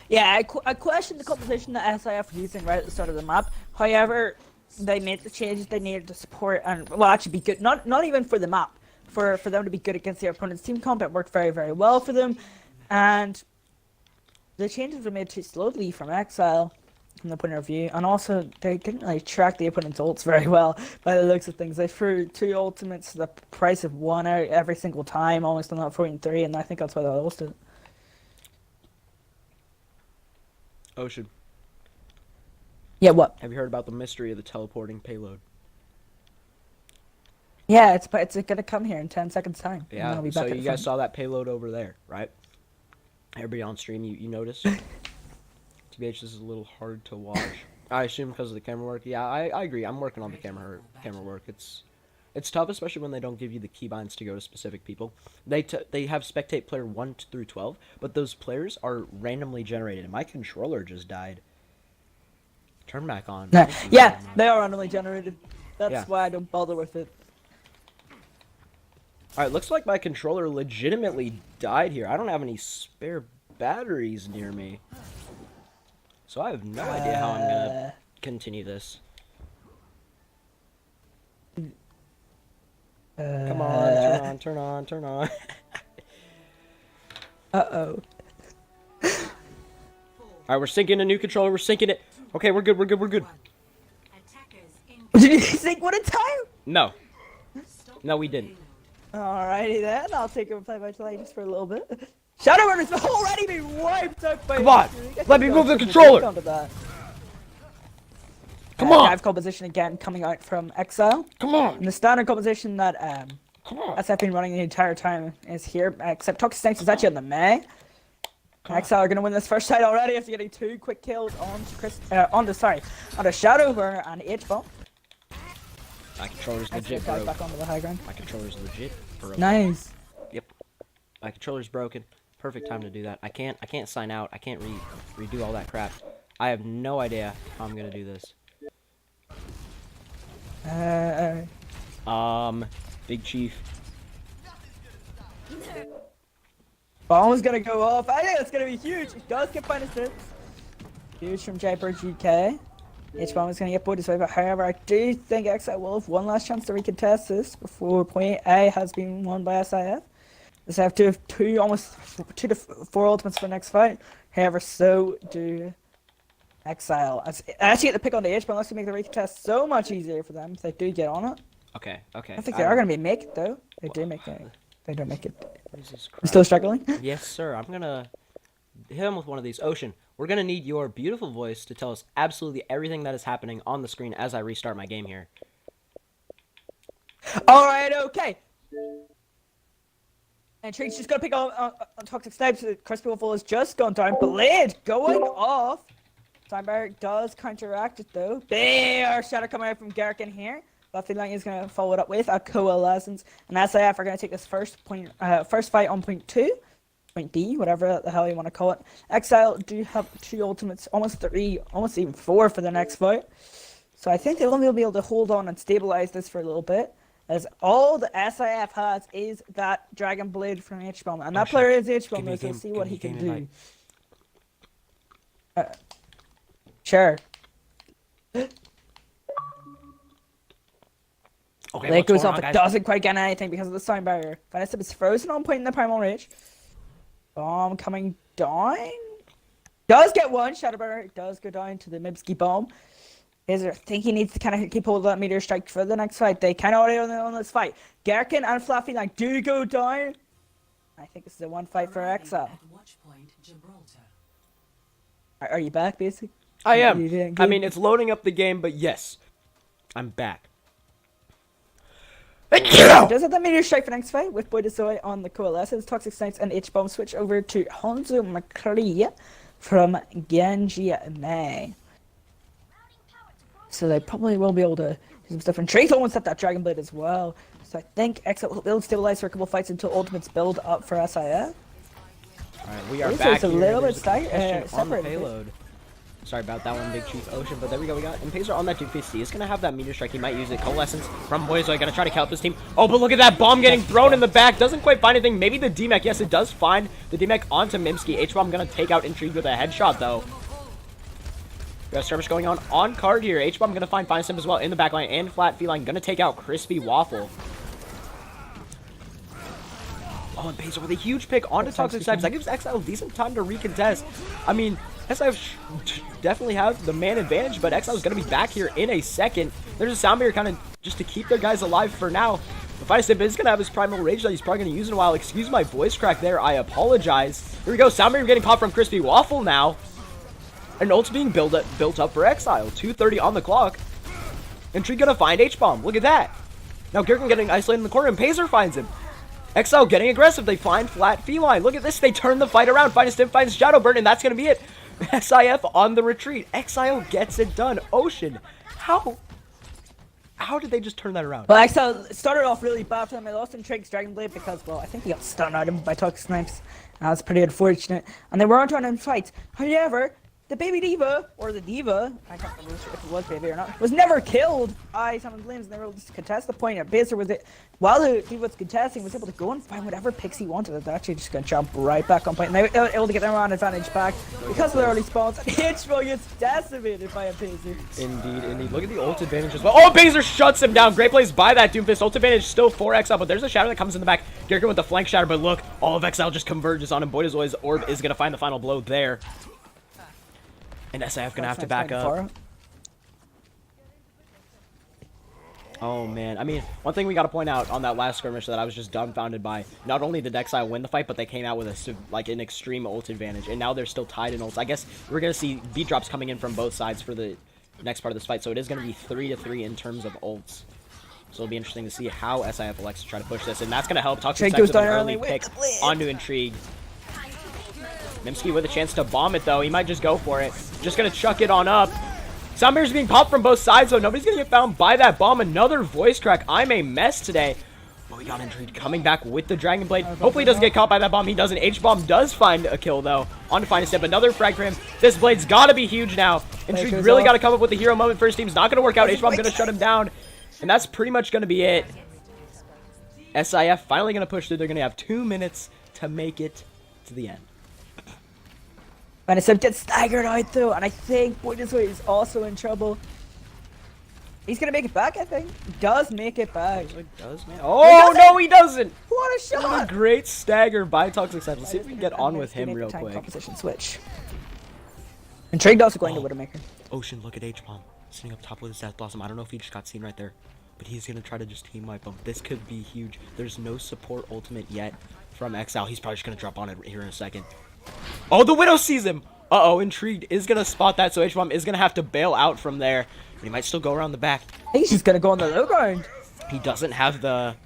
[SPEAKER 2] Yeah, I questioned the composition that SIF were using right at the start of the map. However, they made the changes they needed to support and, well, actually be good. Not even for the map. For them to be good against their opponents. Team combat worked very, very well for them. And the changes were made too slowly from Exile, from the point of view. And also, they didn't really track the opponent's ults very well by the looks of things. They threw 2 ultimates, the price of 1 out every single time, almost on that 4 and 3, and I think that's why they lost it.
[SPEAKER 1] Ocean.
[SPEAKER 2] Yeah, what?
[SPEAKER 1] Have you heard about the mystery of the teleporting payload?
[SPEAKER 2] Yeah, it's gonna come here in 10 seconds time.
[SPEAKER 1] Yeah,
[SPEAKER 2] be
[SPEAKER 1] so
[SPEAKER 2] back
[SPEAKER 1] you guys saw that payload over there, right? Everybody on stream, you noticed? TBH, this is a little hard to watch. I assume because of the camera work. Yeah, I agree. I'm working on the camera work. It's tough, especially when they don't give you the keybinds to go to specific people. They have spectate player 1 through 12, but those players are randomly generated. And my controller just died. Turn back on.
[SPEAKER 2] Yeah, they are randomly generated. That's why I don't bother with it.
[SPEAKER 1] Alright, looks like my controller legitimately died here. I don't have any spare batteries near me. So I have no idea how I'm gonna continue this. Come on, turn on.
[SPEAKER 2] Uh-oh.
[SPEAKER 1] Alright, we're syncing a new controller, we're syncing it. Okay, we're good.
[SPEAKER 2] Did you think what a time?
[SPEAKER 1] No. No, we didn't.
[SPEAKER 2] Alrighty then, I'll take a play by play just for a little bit. Shadowrun has already been wiped out by.
[SPEAKER 1] Come on, let me move the controller.
[SPEAKER 2] Onto that.
[SPEAKER 1] Come on.
[SPEAKER 2] Dive composition again coming out from Exile.
[SPEAKER 1] Come on.
[SPEAKER 2] And the standard composition that
[SPEAKER 1] Come on.
[SPEAKER 2] SF been running the entire time is here, except Toxic Snakes is actually on the May. Exile are gonna win this first side already after getting 2 quick kills onto Shadowburn and H-Bomb.
[SPEAKER 1] My controller's legit
[SPEAKER 2] Dive
[SPEAKER 1] broke.
[SPEAKER 2] back onto the high ground.
[SPEAKER 1] My controller's legit broke.
[SPEAKER 2] Nice.
[SPEAKER 1] Yep. My controller's broken. Perfect time to do that. I can't sign out. I can't redo all that crap. I have no idea how I'm gonna do this. Big Chief.
[SPEAKER 2] Bomb is gonna go off. I think it's gonna be huge. It does get -6. Huge from Jaipur GK. H-Bomb is gonna get booted away, but however, I do think Exile will have one last chance to recontest this before point A has been won by SIF. They have to have almost 2 to 4 ultimates for the next fight. However, so do Exile. I actually get to pick on the H-Bomb. That's gonna make the recontest so much easier for them if they do get on it.
[SPEAKER 1] Okay.
[SPEAKER 2] I think they are gonna make it though. They do make it. They don't make it.
[SPEAKER 1] Jesus
[SPEAKER 2] You
[SPEAKER 1] Christ.
[SPEAKER 2] still struggling?
[SPEAKER 1] Yes, sir. I'm gonna hit him with one of these. Ocean, we're gonna need your beautiful voice to tell us absolutely everything that is happening on the screen as I restart my game here.
[SPEAKER 2] Alright, okay. And Treek's just gonna pick on Toxic Snipes. Crispy Waffle has just gone down. Blade going off. Steinberg does counteract it though. There! Shadow coming out from Garrick here. That feeling is going to follow it up with a Coalescence. And SIF are going to take this first fight on point 2. Point D, whatever the hell you want to call it. Exile do have 2 ultimates, almost 3, almost even 4 for the next fight. So I think they'll only be able to hold on and stabilize this for a little bit. As all the SIF has is that Dragon Blade from H-Bomb. And that player is H-Bomb, so we'll see what he can do. Sure.
[SPEAKER 1] Okay,
[SPEAKER 2] Blade goes
[SPEAKER 1] on,
[SPEAKER 2] off, it
[SPEAKER 1] guys?
[SPEAKER 2] doesn't quite get anything because of the sound barrier. Vanessa is frozen on point in the Primal Rage. Bomb coming down. Does get one. Shadowburner does go down to the Mibsky bomb. I think he needs to kind of keep hold of that meteor strike for the next fight. They kind of already on this fight. Gherkin and Fluffy like do go down. I think this is a 1 fight for Exile. Are you back, basically?
[SPEAKER 1] I am. I mean, it's loading up the game, but yes, I'm back.
[SPEAKER 2] Does have the meteor strike for next fight with Boy Desoy on the Coalescence, Toxic Snipes, and H-Bomb switch over to Honzo McCree from Genji May. So they probably will be able to do some stuff. And Trace almost set that Dragon Blade as well. So I think Exile will be able to stabilize for a couple fights until ultimates build up for SIF.
[SPEAKER 1] Alright, we are
[SPEAKER 2] So
[SPEAKER 1] back
[SPEAKER 2] it's a
[SPEAKER 1] here.
[SPEAKER 2] little
[SPEAKER 1] There's
[SPEAKER 2] bit
[SPEAKER 1] a question on the
[SPEAKER 2] separate.
[SPEAKER 1] payload. Sorry about that one, Big Chief Ocean, but there we go. We got Impazer on that 250. He's gonna have that meteor strike. He might use it. Coalescence from Boyzoy. Gonna try to count this team. Oh, but look at that bomb getting thrown in the back. Doesn't quite find anything. Maybe the D-Mech. Yes, it does find the D-Mech onto Mimsky. H-Bomb gonna take out Intrigue with a headshot, though. We got skirmish going on card here. H-Bomb gonna find Finestim as well in the back line. And Flat Feline gonna take out Crispy Waffle. Oh, and Pacer with a huge pick onto Toxic Snipes. That gives Exile decent time to recontest. I mean, SIF definitely have the man advantage, but Exile's going to be back here in a second. There's a sound barrier kind of just to keep their guys alive for now. The Finestim is going to have his Primal Rage that he's probably going to use in a while. Excuse my voice crack there. I apologize. Here we go. Sound barrier getting popped from Crispy Waffle now. And ult's being built up for Exile. 2:30 on the clock. Intrigue going to find H-Bomb. Look at that. Now Gherkin getting isolated in the corner, and Pacer finds him. Exile getting aggressive. They find Flat Feline. Look at this. They turn the fight around. Finestim finds Shadowburn, and that's going to be it. SIF on the retreat. Exile gets it done. Ocean, how did they just turn that around?
[SPEAKER 2] Well, Exile started off really bad for them. They lost Intrigue's Dragon Blade because, well, I think he got stunned out of him by Toxic Snipes. That's pretty unfortunate. And they weren't trying to fight. However, the baby diva, or the diva, I can't remember if it was baby or not, was never killed by Summon Flames, and they were able to contest the point. Baser was it, while the diva was contesting, was able to go and find whatever picks he wanted. They're actually just going to jump right back on point, and they were able to get their own advantage back because of their early spawns. And Hitchball gets decimated by a Baser.
[SPEAKER 1] Indeed, indeed. Look at the ult advantage as well. Oh, Baser shuts him down. Great plays by that Doomfist. Ult advantage still for Exile, but there's a shadow that comes in the back. Gherkin with the flank shadow, but look, all of Exile just converges on him. Boydazoy's orb is going to find the final blow there. And SIF gonna have to back up. Oh man, I mean, one thing we got to point out on that last skirmish that I was just dumbfounded by, not only did Exile win the fight, but they came out with an extreme ult advantage, and now they're still tied in ults. I guess we're going to see beat drops coming in from both sides for the next part of this fight, so it is going to be 3-3 in terms of ults. So it'll be interesting to see how SIF elects to try to push this, and that's going to help Toxic Snipes with an early pick onto Intrigue. Nimsky with a chance to bomb it, though. He might just go for it. Just going to chuck it on up. Soundbear's being popped from both sides, though. Nobody's going to get found by that bomb. Another voice crack. I'm a mess today. But we got Intrigue coming back with the Dragon Blade. Hopefully he doesn't get caught by that bomb. He doesn't. H-bomb does find a kill, though. On to find a step. Another frag for him. This Blade's got to be huge now. Intrigue really got to come up with a hero moment. First team's not going to work out. H-bomb going to shut him down. And that's pretty much going to be it. SIF finally going to push through. They're going to have 2 minutes to make it to the end.
[SPEAKER 2] And SIF gets staggered out though, and I think Boydisway is also in trouble. He's gonna make it back, I think. He does make it back.
[SPEAKER 1] Oh, no, he doesn't!
[SPEAKER 2] What a shot!
[SPEAKER 1] What a great stagger by Toxic Snipes. Let's see if we can get on with him real quick.
[SPEAKER 2] Composition switch. Intrigue also going to Widowmaker.
[SPEAKER 1] Ocean, look at H-bomb. Sitting up top with his Death Blossom. I don't know if he just got seen right there, but he's gonna try to just team wipe him. This could be huge. There's no support ultimate yet from Exile. He's probably just gonna drop on it here in a second. Oh, the Widow sees him! Uh-oh, Intrigued is gonna spot that, so H-bomb is gonna have to bail out from there. But he might still go around the back.
[SPEAKER 2] I think he's just gonna go on the low ground.
[SPEAKER 1] He doesn't have the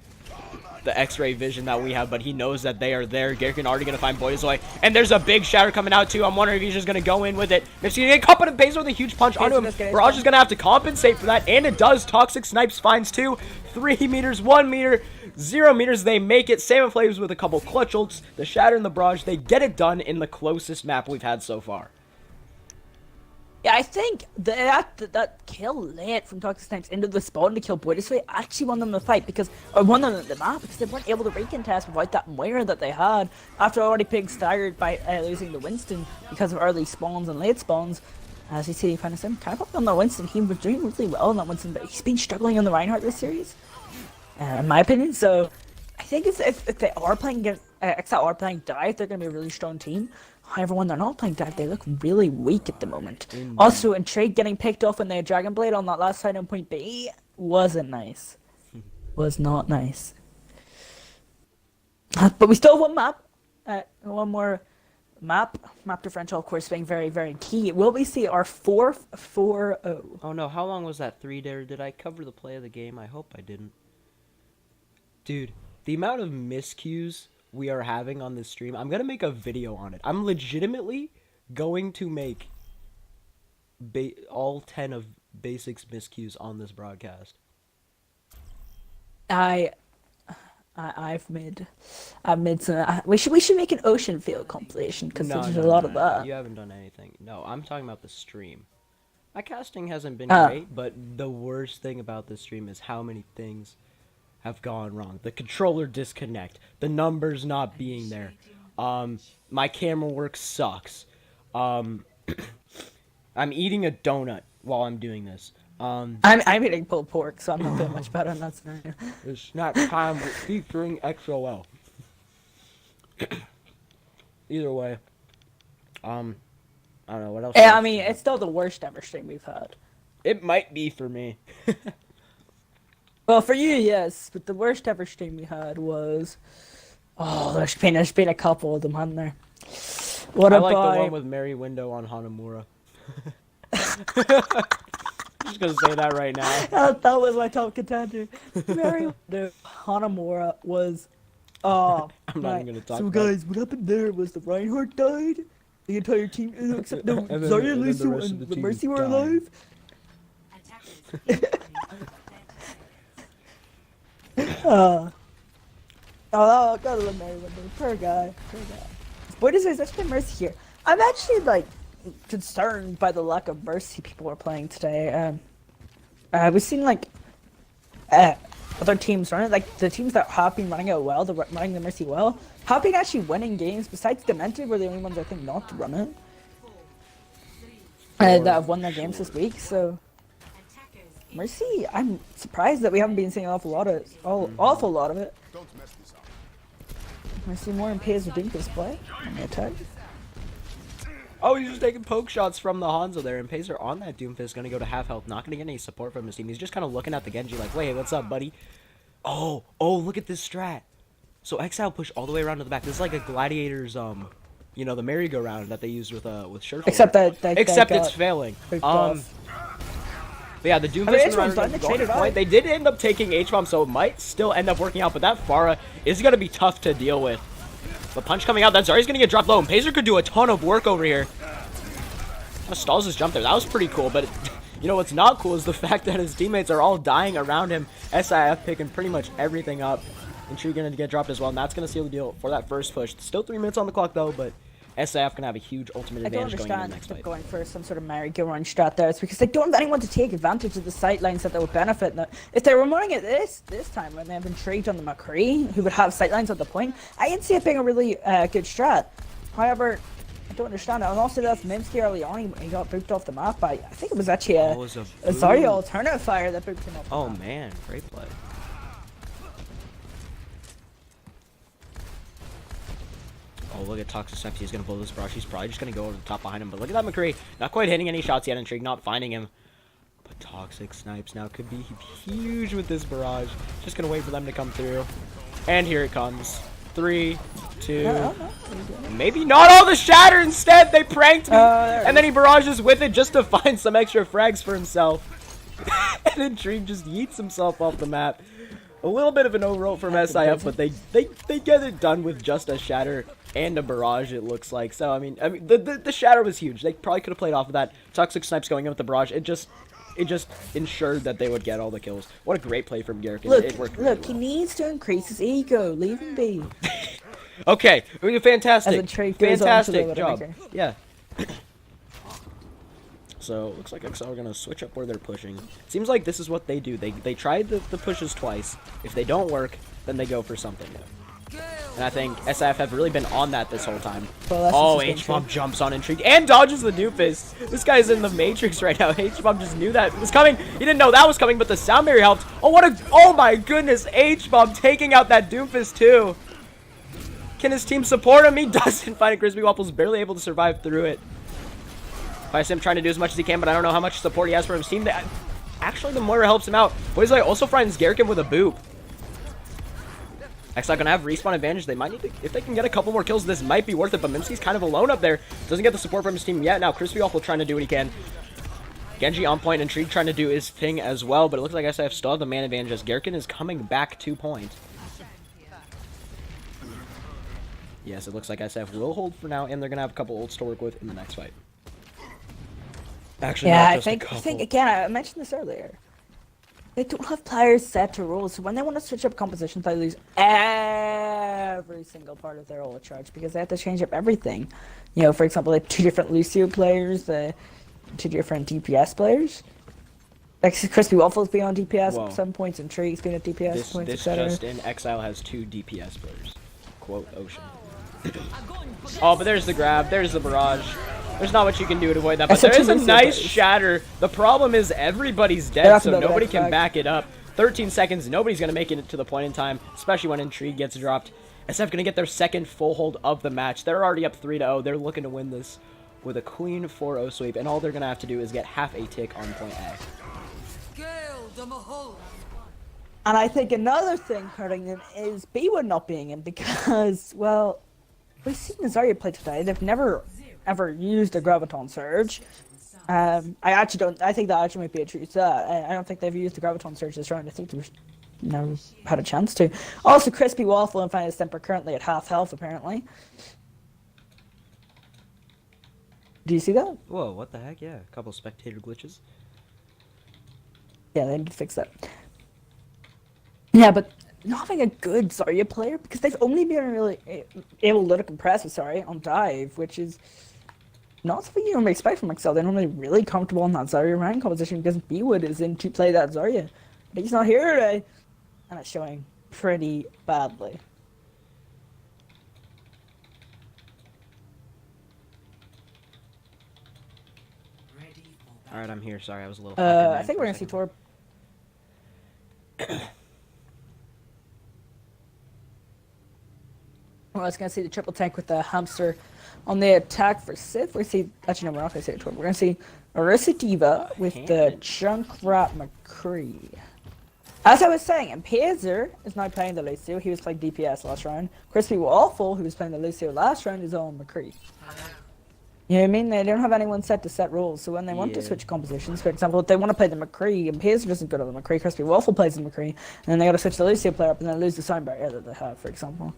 [SPEAKER 1] X-ray vision that we have, but he knows that they are there. Gherkin already gonna find Boyzoy, and there's a big shatter coming out too. I'm wondering if he's just gonna go in with it. If he's gonna get caught, but Baysk with a huge punch onto him. Barrage is gonna have to compensate for that, and it does. Toxic Snipes finds 2, 3 meters, 1 meter, 0 meters. They make it. Salmon Flames with a couple clutch ults, the shatter and the barrage. They get it done in the closest map we've had so far.
[SPEAKER 2] Yeah, I think that kill late from Toxic Snipes into the spawn to kill Boydisway actually won them the fight because, or won them the map because they weren't able to recontest without that Moira that they had after already being staggered by losing to Winston because of early spawns and late spawns. As you see, kind of up on the Winston. He was doing really well on that Winston, but he's been struggling on the Reinhardt this series, in my opinion. So I think if they are playing against Exile are playing Dive, they're going to be a really strong team. However, when they're not playing Dive, they look really weak at the moment. Also, Intrigue getting picked off when they had Dragon Blade on that last side on point B wasn't nice. Was not nice. But we still have one map. One more map. Map differential, of course, being very, very key. Will we see our 4th 4-0?
[SPEAKER 1] Oh no, how long was that 3 there? Did I cover the play of the game? I hope I didn't. Dude, the amount of miscues we are having on this stream, I'm gonna make a video on it. I'm legitimately going to make all 10 of Baysyk's miscues on this broadcast.
[SPEAKER 2] I've made some. We should make an Ocean Field compilation because there's a lot of that.
[SPEAKER 1] You haven't done anything. No, I'm talking about the stream. My casting hasn't been great, but the worst thing about this stream is how many things have gone wrong. The controller disconnect, the numbers not being there, my camera work sucks, I'm eating a donut while I'm doing this,
[SPEAKER 2] I'm eating pulled pork, so I'm not doing much better in that scenario.
[SPEAKER 1] It's snack time featuring XOL. Either way, I don't know what else.
[SPEAKER 2] Yeah, I mean, it's still the worst ever stream we've had.
[SPEAKER 1] It might be for me.
[SPEAKER 2] Well, for you, yes, but the worst ever stream we had was... Oh, there's been a couple of them, hasn't there? What
[SPEAKER 1] I
[SPEAKER 2] about...
[SPEAKER 1] like the one with Mary Window on Hanamura. I'm just gonna say that right now.
[SPEAKER 2] That was my top contender. Mary Window, Hanamura was... Oh,
[SPEAKER 1] I'm not even gonna talk
[SPEAKER 2] so
[SPEAKER 1] about
[SPEAKER 2] guys, what happened there was the Reinhardt died, the entire team, except no, Zarya, Lisa, and the Mercy were alive. Oh, gotta love Mary Window. Poor guy. Boy, let's play Mercy here. I'm actually, like, concerned by the lack of Mercy people are playing today. We've seen, like, other teams running, like, the teams that have been running it well, running the Mercy well, have been actually winning games, besides Demented, were the only ones, I think, not to run it. That have won their games this week, so... Mercy, I'm surprised that we haven't been seeing an awful lot of it. Mercy more in Pays Redinkus play on the attack.
[SPEAKER 1] Oh, he's just taking poke shots from the Hanzo there, and Pacer on that Doomfist, gonna go to half health, not gonna get any support from his team. He's just kind of looking at the Genji like, wait, what's up, buddy? Oh, look at this strat. So Exile pushed all the way around to the back. This is like a Gladiator's, you know, the merry-go-round that they used with Scherf.
[SPEAKER 2] Except that
[SPEAKER 1] Except it's failing. But yeah, the Doomfist
[SPEAKER 2] H1's done, they traded
[SPEAKER 1] point.
[SPEAKER 2] out.
[SPEAKER 1] They did end up taking H-bomb, so it might still end up working out, but that Pharah is gonna be tough to deal with. The punch coming out, that Zarya's gonna get dropped low, and Pacer could do a ton of work over here. Kind of stalls his jump there. That was pretty cool, but you know what's not cool is the fact that his teammates are all dying around him. SIF picking pretty much everything up. Intrigue gonna get dropped as well, and that's gonna seal the deal for that first push. Still 3 minutes on the clock though, but SIF gonna have a huge ultimate
[SPEAKER 2] I don't
[SPEAKER 1] advantage going into the
[SPEAKER 2] understand
[SPEAKER 1] next
[SPEAKER 2] them
[SPEAKER 1] fight.
[SPEAKER 2] going for some sort of merry-go-round strat there. It's because they don't have anyone to take advantage of the sight lines that they would benefit. Now, if they were running it this time when they have intrigued on the McCree, who would have sight lines at the point, I can see it being a really good strat. However, I don't understand it. And also that's Mimsky early on, he got booped off the map by, I think it was actually a Zarya alternative fire that booped him off the
[SPEAKER 1] Oh
[SPEAKER 2] map.
[SPEAKER 1] man, great play. Oh, look at Toxic Snipes. He's going to blow this brush. He's probably just going to go over the top behind him. But look at that McCree. Not quite hitting any shots yet. Intrigue not finding him. But Toxic Snipes now could be huge with this barrage. Just going to wait for them to come through. And here it comes. 3, 2. Maybe not all the shatter instead. They pranked me. And then he barrages with it just to find some extra frags for himself. And Intrigue just yeets himself off the map. A little bit of an overroll from SIF, but they get it done with just a shatter and a barrage, it looks like. So I mean the shatter was huge. They probably could have played off of that. Toxic Snipes going in with the barrage. It just ensured that they would get all the kills. What a great play from Garrick. It worked really well.
[SPEAKER 2] He needs to increase his ego. Leave him be.
[SPEAKER 1] Okay, fantastic.
[SPEAKER 2] As a trait goes on to the
[SPEAKER 1] Fantastic job.
[SPEAKER 2] Widowmaker.
[SPEAKER 1] Yeah. So looks like XOL are gonna switch up where they're pushing. Seems like this is what they do. They tried the pushes twice. If they don't work, then they go for something new. And I think SIF have really been on that this whole time.
[SPEAKER 2] Well,
[SPEAKER 1] Oh, H-bomb jumps on Intrigue and dodges the Doofus. This guy's in the Matrix right now. H-bomb just knew that was coming. He didn't know that was coming, but the sound barrier helped. Oh my goodness, H-bomb taking out that Doofus too. Can his team support him? He doesn't find it. Crispy Waffle's barely able to survive through it. Baysk trying to do as much as he can, but I don't know how much support he has from his team. Actually, the Moira helps him out. Boyzai also finds Garrick with a boop. Exile gonna have respawn advantage. They might need to, if they can get a couple more kills, this might be worth it, but Mimsky's kind of alone up there. Doesn't get the support from his team yet. Now, Crispy Waffle trying to do what he can. Genji on point, Intrigue trying to do his thing as well, but it looks like SIF still have the man advantage as Garrick is coming back to point. Yes, it looks like SF will hold for now, and they're gonna have a couple ults to work with in the next fight. Actually,
[SPEAKER 2] Yeah,
[SPEAKER 1] not
[SPEAKER 2] I
[SPEAKER 1] just a
[SPEAKER 2] think
[SPEAKER 1] couple.
[SPEAKER 2] again, I mentioned this earlier. They don't have players set to roles, so when they want to switch up compositions, they lose every single part of their ult charge because they have to change up everything. You know, for example, like 2 different Lucio players, 2 different DPS players. Like Crispy Waffles being on DPS
[SPEAKER 1] Whoa.
[SPEAKER 2] at some points, and Triggs being at DPS points,
[SPEAKER 1] This
[SPEAKER 2] etc.
[SPEAKER 1] just in, Exile has 2 DPS players. Quote Ocean. Oh, but there's the grab, there's the barrage. There's not much you can do to avoid that, but
[SPEAKER 2] That's
[SPEAKER 1] there is a
[SPEAKER 2] Lucio
[SPEAKER 1] nice
[SPEAKER 2] players.
[SPEAKER 1] shatter. The problem is everybody's
[SPEAKER 2] They
[SPEAKER 1] dead,
[SPEAKER 2] have to
[SPEAKER 1] so
[SPEAKER 2] build
[SPEAKER 1] nobody
[SPEAKER 2] that
[SPEAKER 1] can
[SPEAKER 2] back.
[SPEAKER 1] back it up. 13 seconds, nobody's going to make it to the point in time, especially when Intrigue gets dropped. SF going to get their second full hold of the match. They're already up 3-0. They're looking to win this with a clean 4-0 sweep, and all they're going to have to do is get half a tick on point A.
[SPEAKER 2] And I think another thing hurting them is B1 not being in because, well, we've seen Zarya play today. They've never ever used a Graviton Surge. I think that actually might be a true stat. I don't think they've used the Graviton Surge this round. I think they've never had a chance to. Also, Crispy Waffle and Finest Temper currently at half health, apparently. Do you see that?
[SPEAKER 1] Whoa, what the heck? Yeah, a couple spectator glitches.
[SPEAKER 2] Yeah, they need to fix that. Yeah, but not having a good Zarya player, because they've only been really able to compress with Zarya on dive, which is not something you normally expect from Exile. They're normally really comfortable in that Zarya rank composition because B-Wood is in to play that Zarya. But he's not here today, and it's showing pretty badly.
[SPEAKER 1] Alright, I'm here. Sorry, I was a little...
[SPEAKER 2] I think we're going to see Tor. We're also going to see the triple tank with the hamster on the attack for SIF. We see, actually no, we're not going to see it. We're going to see Orisa Diva with the Junkrat McCree. As I was saying, Impazer is now playing the Lucio. He was playing DPS last round. Crispy Waffle, who was playing the Lucio last round, is on McCree. You know what I mean? They don't have anyone set to set rules, so when they want to switch compositions, for example, if they want to play the McCree, Impazer doesn't go to the McCree, Crispy Waffle plays the McCree, and then they got to switch the Lucio player up and then lose the sound barrier that they have, for example.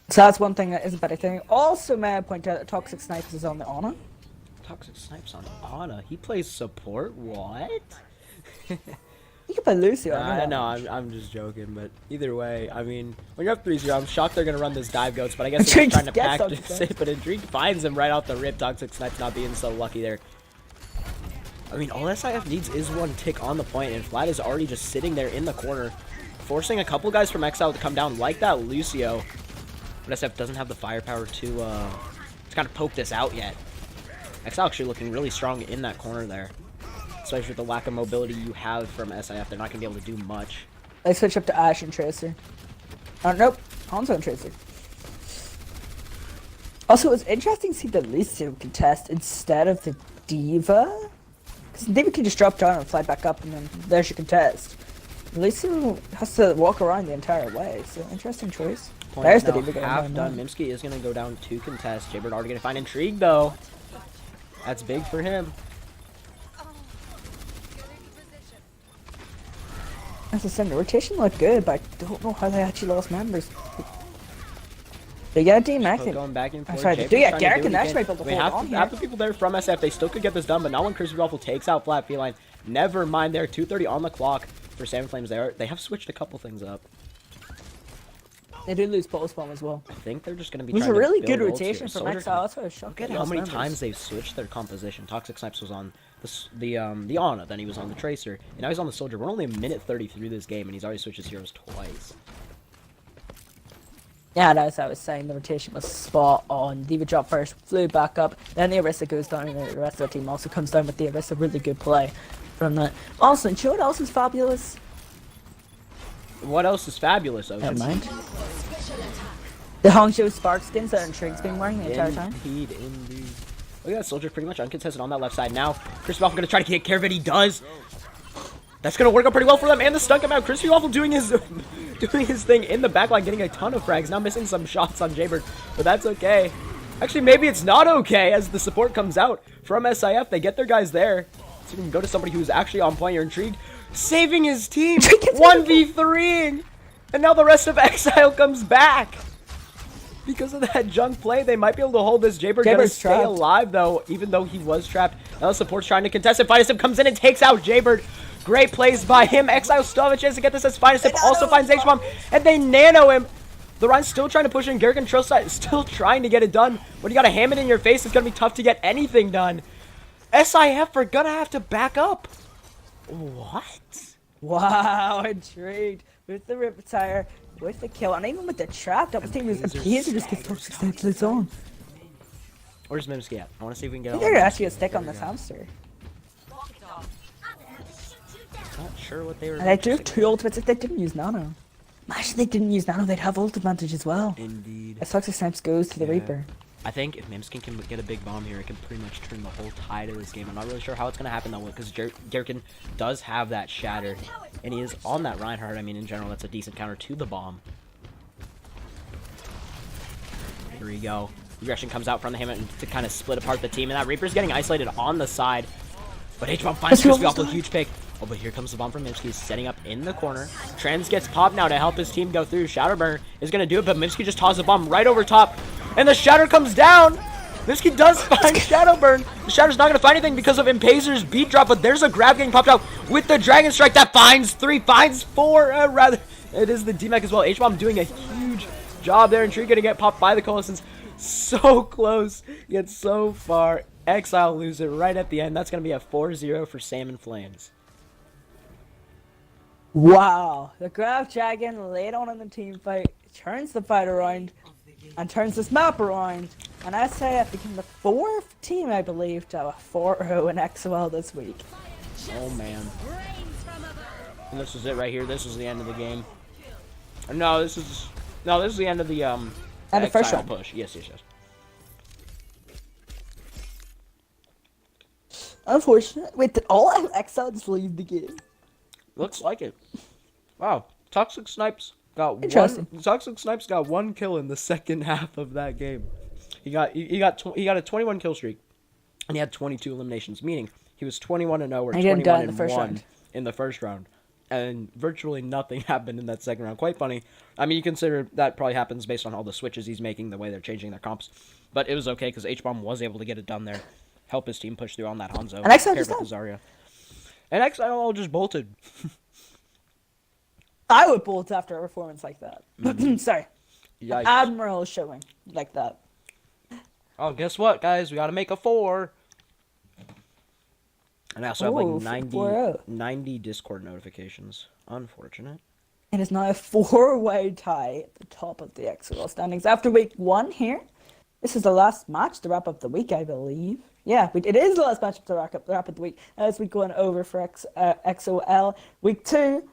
[SPEAKER 2] So that's one thing that is a better thing. Also, may I point out that Toxic Snipes is on the Ana.
[SPEAKER 1] Toxic Snipes on Ana? He plays support? What?
[SPEAKER 2] You can play Lucio.
[SPEAKER 1] No, I'm just joking, but either way, I mean, when you're up 3-0, I'm shocked they're going to run this dive goats, but I guess they're trying to practice it, but Intrigue finds him right off the rip. Toxic Snipes not being so lucky there. I mean, all SIF needs is one tick on the point, and Vlad is already just sitting there in the corner, forcing a couple guys from Exile to come down like that Lucio. But SF doesn't have the firepower to kind of poke this out yet. Exile actually looking really strong in that corner there. Especially with the lack of mobility you have from SIF, they're not going to be able to do much.
[SPEAKER 2] They switch up to Ashe and Tracer. Oh, nope. Hanzo and Tracer. Also, it was interesting to see the Lucio contest instead of the Diva. Because Diva can just drop down and fly back up, and then there's your contest. Lucio has to walk around the entire way, so interesting choice. There's the Diva going
[SPEAKER 1] half done. Mimsky is going to go down to contest. Jaybird already going to find Intrigue, though. That's big for him.
[SPEAKER 2] As I said, the rotation looked good, but I don't know how they actually lost members. They got DMAX.
[SPEAKER 1] Going back and forth.
[SPEAKER 2] Sorry, Garrick and Ash might be able to hold on here.
[SPEAKER 1] Half the people there from SF, they still could get this done, but not when Crispy Waffle takes out Flat Feline. Never mind there, 2:30 on the clock for Salmon Flames there. They have switched a couple things up.
[SPEAKER 2] They did lose Pulse Bomb as well.
[SPEAKER 1] I think they're just going to be
[SPEAKER 2] trying to
[SPEAKER 1] build
[SPEAKER 2] a really good
[SPEAKER 1] ults
[SPEAKER 2] rotation
[SPEAKER 1] here.
[SPEAKER 2] from Exile. That's what I was shocked.
[SPEAKER 1] Look at how many times they've switched their composition. Toxic Snipes was on the Ana, then he was on the Tracer, and now he's on the Soldier. We're only a minute 30 through this game, and he's already switched his heroes twice.
[SPEAKER 2] Yeah, as I was saying, the rotation was spot on. Diva dropped first, flew back up, then the Orisa goes down, and the rest of the team also comes down with the Orisa. Really good play from that. Also, and you know what else is fabulous?
[SPEAKER 1] What else is fabulous?
[SPEAKER 2] Never mind. The Hangzhou Spark skins that Intrigue's been wearing the entire time.
[SPEAKER 1] Indeed. Look at that Soldier pretty much uncontested on that left side now. Crispy Waffle gonna try to take care of it. He does. That's gonna work out pretty well for them, and the stun come out. Crispy Waffle doing his thing in the backline, getting a ton of frags. Now missing some shots on Jaybird, but that's okay. Actually, maybe it's not okay as the support comes out from SIF. They get their guys there. So we can go to somebody who's actually on point. You're Intrigued, saving his team, 1v3ing, and now the rest of Exile comes back. Because of that junk play, they might be able to hold this. Jaybird gonna stay alive, though, even though he was trapped. Now the support's trying to contest it. Finest comes in and takes out Jaybird. Great plays by him. Exile still have a chance to get this as Finest also finds H-Bomb, and they nano him. The Ryan's still trying to push in. Garrick and Trillside is still trying to get it done. When you got a ham it in your face, it's going to be tough to get anything done. SIF are going to have to back up. What?
[SPEAKER 2] Wow, Intrigued with the Riptire. With the kill, and even with the trap, that was thinking was Impazer just gets Toxic Snipes its own.
[SPEAKER 1] Where's Mimsky at? I want to see if we can get.
[SPEAKER 2] I think they're actually a stick on this hamster.
[SPEAKER 1] Not sure what they were.
[SPEAKER 2] And they do have 2 ultimates if they didn't use Nano. Imagine they didn't use Nano, they'd have ult advantage as well.
[SPEAKER 1] Indeed.
[SPEAKER 2] As Toxic Snipes goes to the Reaper.
[SPEAKER 1] I think if Mimskin can get a big bomb here, it can pretty much turn the whole tide of this game. I'm not really sure how it's going to happen, though, because Garrick does have that shatter, and he is on that Reinhardt. I mean, in general, that's a decent counter to the bomb. Here we go. Aggression comes out from the Hammett to kind of split apart the team, and that Reaper's getting isolated on the side. But H-Bomb finds Crispy off a huge pick. Oh, but here comes the bomb from Mimsky. He's setting up in the corner. Trends gets popped now to help his team go through. Shadowburn is going to do it, but Mimsky just tosses the bomb right over top. And the Shatter comes down. Mimsky does find Shadowburn. The Shatter's not going to find anything because of Impazer's beat drop, but there's a grab getting popped out with the Dragon Strike that finds 3, finds 4, rather. It is the D-Mech as well. H-Bomb doing a huge job there. Intrigue going to get popped by the Coalescence. So close, yet so far. Exile lose it right at the end. That's going to be a 4-0 for Salmon Flames.
[SPEAKER 2] Wow, the Grab Dragon laid on in the team fight, turns the fight around, and turns this map around. And SIF became the 4th team, I believe, to have a 4-0 in XOL this week.
[SPEAKER 1] Oh, man. And this is it right here. This is the end of the game. No, this is the end of the
[SPEAKER 2] And the first
[SPEAKER 1] Exile
[SPEAKER 2] round.
[SPEAKER 1] push. Yes.
[SPEAKER 2] Unfortunate. Wait, did all Exile just leave the game?
[SPEAKER 1] Looks like it. Wow. Toxic Snipes got
[SPEAKER 2] Interesting.
[SPEAKER 1] Toxic Snipes got 1 kill in the second half of that game. He got a 21 kill streak, and he had 22 eliminations, meaning he was 21-0 or
[SPEAKER 2] He didn't die
[SPEAKER 1] 21
[SPEAKER 2] in the first round.
[SPEAKER 1] in the first round, and virtually nothing happened in that second round. Quite funny. I mean, you consider that probably happens based on all the switches he's making, the way they're changing their comps, but it was okay because H-Bomb was able to get it done there, help his team push through on that Hanzo.
[SPEAKER 2] And Exile
[SPEAKER 1] paired
[SPEAKER 2] just
[SPEAKER 1] with
[SPEAKER 2] died.
[SPEAKER 1] the Zarya. And Exile all just bolted.
[SPEAKER 2] I would bolt after a performance like that. Sorry.
[SPEAKER 1] Yikes.
[SPEAKER 2] Admiral showing like that.
[SPEAKER 1] Oh, guess what, guys? We gotta make a 4. And I also have
[SPEAKER 2] Ooh,
[SPEAKER 1] like 90,
[SPEAKER 2] 4-0.
[SPEAKER 1] 90 Discord notifications. Unfortunate.
[SPEAKER 2] It is now a 4-way tie at the top of the XOL standings after week 1 here. This is the last match to wrap up the week, I believe. Yeah, it is the last match to wrap up the week as we go on over for XOL. Week 2,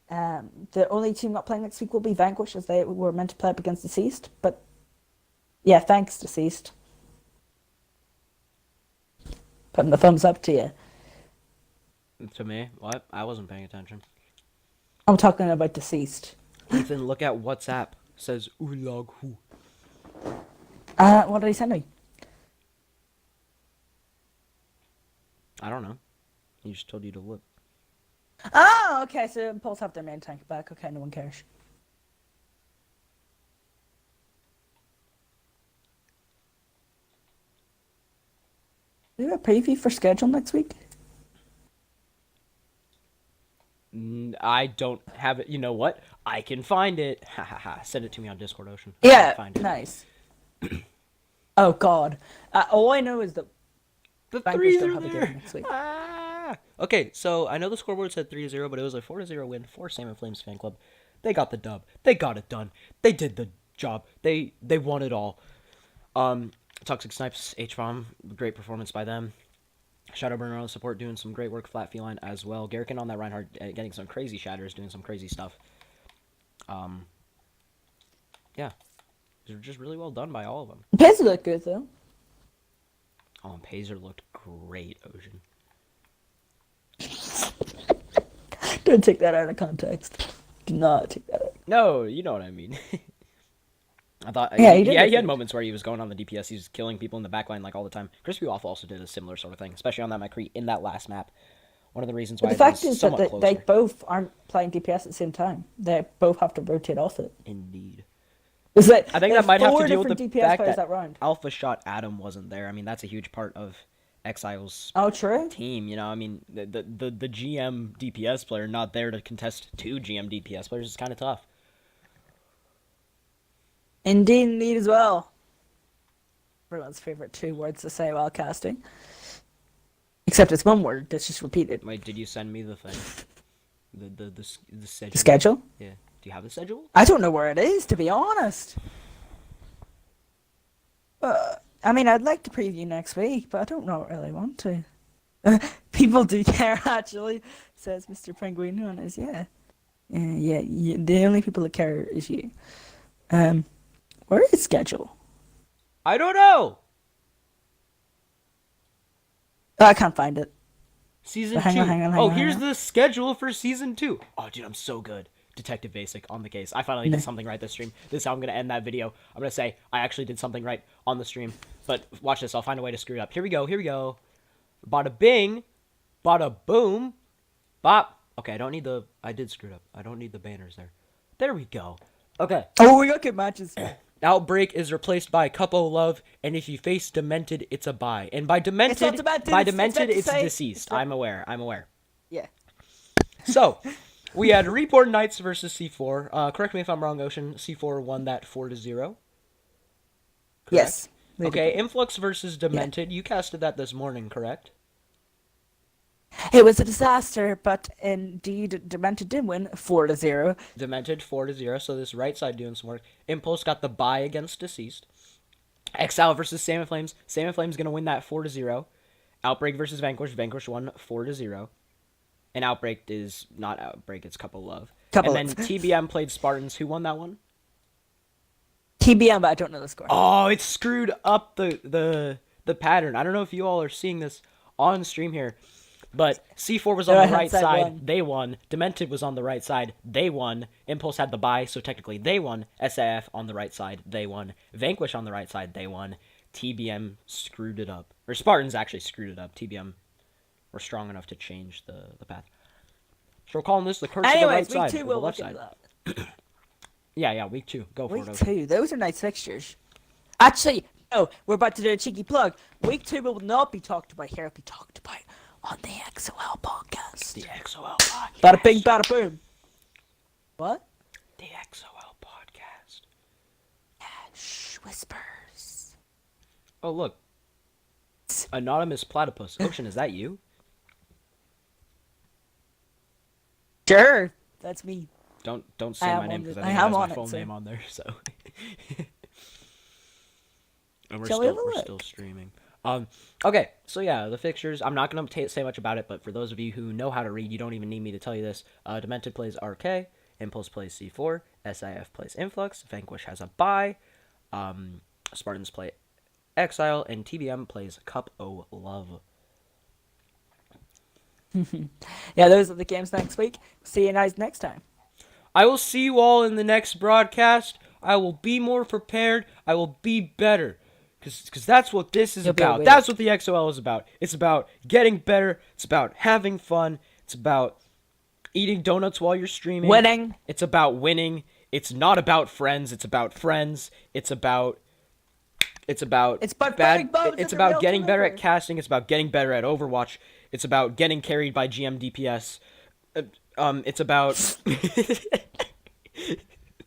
[SPEAKER 2] the only team not playing next week will be Vanquish, as they were meant to play up against Deceased. But yeah, thanks, Deceased. Putting the thumbs up to you.
[SPEAKER 1] To me? What? I wasn't paying attention.
[SPEAKER 2] I'm talking about Deceased.
[SPEAKER 1] Ethan, look at WhatsApp. It says Ulag Hu.
[SPEAKER 2] What did he send me?
[SPEAKER 1] I don't know. He just told you to look.
[SPEAKER 2] Oh, okay, so Impulse have their main tank back. Okay, no one cares. Do you have a preview for schedule next week?
[SPEAKER 1] I don't have it. You know what? I can find it. Ha ha ha. Send it to me on Discord Ocean. I
[SPEAKER 2] Yeah,
[SPEAKER 1] can find it.
[SPEAKER 2] nice. Oh God! All I know is that
[SPEAKER 1] The
[SPEAKER 2] Vanquish
[SPEAKER 1] 3s
[SPEAKER 2] don't
[SPEAKER 1] are
[SPEAKER 2] have a
[SPEAKER 1] there.
[SPEAKER 2] game next week.
[SPEAKER 1] Ah. Okay, so I know the scoreboard said 3-0, but it was a 4-0 win for Salmon Flames fan club. They got the dub. They got it done. They did the job. They won it all. Toxic Snipes, H-Bomb, great performance by them. Shadowburner on the support doing some great work. Flat Feline as well. Garrican on that Reinhardt getting some crazy shatters, doing some crazy stuff. Yeah. They're just really well done by all of them.
[SPEAKER 2] Paisley looked good though.
[SPEAKER 1] Oh, and Pazer looked great, Ocean.
[SPEAKER 2] Don't take that out of context. Do not take that out.
[SPEAKER 1] No, you know what I mean. I thought,
[SPEAKER 2] Yeah,
[SPEAKER 1] he
[SPEAKER 2] he did
[SPEAKER 1] had
[SPEAKER 2] look good.
[SPEAKER 1] moments where he was going on the DPS. He was killing people in the backline like all the time. Crispy Waffle also did a similar sort of thing, especially on that McCree in that last map. One of the reasons why
[SPEAKER 2] But the fact
[SPEAKER 1] it was
[SPEAKER 2] is that
[SPEAKER 1] somewhat
[SPEAKER 2] they
[SPEAKER 1] closer.
[SPEAKER 2] both aren't playing DPS at the same time. They both have to rotate off it.
[SPEAKER 1] Indeed.
[SPEAKER 2] It's like,
[SPEAKER 1] I think
[SPEAKER 2] there's
[SPEAKER 1] that might have to
[SPEAKER 2] 4
[SPEAKER 1] deal with the
[SPEAKER 2] different DPS
[SPEAKER 1] fact
[SPEAKER 2] players
[SPEAKER 1] that
[SPEAKER 2] round.
[SPEAKER 1] Alpha Shot Adam wasn't there. I mean, that's a huge part of Exile's
[SPEAKER 2] Oh, true.
[SPEAKER 1] team. You know, I mean, the GM DPS player not there to contest 2 GM DPS players is kind of tough.
[SPEAKER 2] Indeed as well. Everyone's favorite 2 words to say while casting. Except it's 1 word that's just repeated.
[SPEAKER 1] Wait, did you send me the thing? The schedule?
[SPEAKER 2] The schedule?
[SPEAKER 1] Yeah. Do you have the schedule?
[SPEAKER 2] I don't know where it is, to be honest. I mean, I'd like to preview next week, but I don't really want to. People do care, actually, says Mr. Penguin on his, yeah. Yeah, the only people that care is you. Where is schedule?
[SPEAKER 1] I don't know.
[SPEAKER 2] Oh, I can't find it.
[SPEAKER 1] Season
[SPEAKER 2] Hang
[SPEAKER 1] 2.
[SPEAKER 2] on, hang on,
[SPEAKER 1] Oh,
[SPEAKER 2] hang on,
[SPEAKER 1] here's
[SPEAKER 2] hang on.
[SPEAKER 1] the schedule for season 2. Oh, dude, I'm so good. Detective Basic on the case. I finally did something right this stream. This is how I'm gonna end that video. I'm gonna say I actually did something right on the stream. But watch this. I'll find a way to screw it up. Here we go. Here we go. Bada bing. Bada boom. Bop. Okay, I did screw it up. I don't need the banners there. There we go. Okay.
[SPEAKER 2] Oh, we got good matches.
[SPEAKER 1] Outbreak is replaced by Couple Love, and if you face Demented, it's a bye. And by Demented,
[SPEAKER 2] It's not Demented,
[SPEAKER 1] it's
[SPEAKER 2] say-
[SPEAKER 1] deceased. I'm aware.
[SPEAKER 2] Yeah.
[SPEAKER 1] So, we had Reborn Knights versus C4. Correct me if I'm wrong, Ocean. C4 won that 4-0.
[SPEAKER 2] Yes. they
[SPEAKER 1] Okay,
[SPEAKER 2] did.
[SPEAKER 1] Influx versus Demented. You casted that this morning, correct?
[SPEAKER 2] It was a disaster, but indeed, Demented did win 4-0.
[SPEAKER 1] Demented 4-0. So this right side doing some work. Impulse got the bye against Deceased. Exile versus Salmon Flames. Salmon Flames gonna win that 4-0. Outbreak versus Vanquish. Vanquish won 4-0. And Outbreak is not Outbreak, it's Cup of Love.
[SPEAKER 2] Couple
[SPEAKER 1] and then TBM played Spartans. Who won that one?
[SPEAKER 2] TBM, but I don't know the score.
[SPEAKER 1] Oh, it screwed up the pattern. I don't know if you all are seeing this on stream here, but C4 was on the right side. They won. Demented was on the right side. They won. Impulse had the buy, so technically they won. SIF on the right side. They won. Vanquish on the right side. They won. TBM screwed it up. Or Spartans actually screwed it up. TBM were strong enough to change the path. So we're calling this the curse of the right side.
[SPEAKER 2] Week 2
[SPEAKER 1] or
[SPEAKER 2] we'll
[SPEAKER 1] the left
[SPEAKER 2] look at
[SPEAKER 1] side.
[SPEAKER 2] that.
[SPEAKER 1] Yeah, week 2. Go for
[SPEAKER 2] Week
[SPEAKER 1] it.
[SPEAKER 2] 2, those are nice fixtures. Actually, no, we're about to do a cheeky plug. Week 2 will not be talked about here. It'll be talked about on the XOL podcast.
[SPEAKER 1] The XOL podcast.
[SPEAKER 2] Bada bing, bada boom. What?
[SPEAKER 1] The XOL podcast.
[SPEAKER 2] Yeah, shh, whispers.
[SPEAKER 1] Oh, look. Anonymous Platypus. Ocean, is that you?
[SPEAKER 2] Sure, that's me.
[SPEAKER 1] Don't say my name because I think it
[SPEAKER 2] I
[SPEAKER 1] has
[SPEAKER 2] am
[SPEAKER 1] my
[SPEAKER 2] on it,
[SPEAKER 1] full
[SPEAKER 2] so.
[SPEAKER 1] name on there, so. And we're
[SPEAKER 2] Shall we have a
[SPEAKER 1] we're
[SPEAKER 2] look?
[SPEAKER 1] still streaming. Okay, so yeah, the fixtures. I'm not gonna say much about it, but for those of you who know how to read, you don't even need me to tell you this. Demented plays RK, Impulse plays C4, SIF plays Influx, Vanquish has a buy, Spartans play Exile, and TBM plays Cup O Love.
[SPEAKER 2] Yeah, those are the games next week. See you guys next time.
[SPEAKER 1] I will see you all in the next broadcast. I will be more prepared. I will be better. Because that's what this is about. That's what the XOL is about. It's about getting better. It's about having fun. It's about eating donuts while you're streaming.
[SPEAKER 2] Winning.
[SPEAKER 1] It's about winning. It's not about friends. It's about friends. It's about getting better at casting. It's about getting better at Overwatch. It's about getting carried by GM DPS. It's about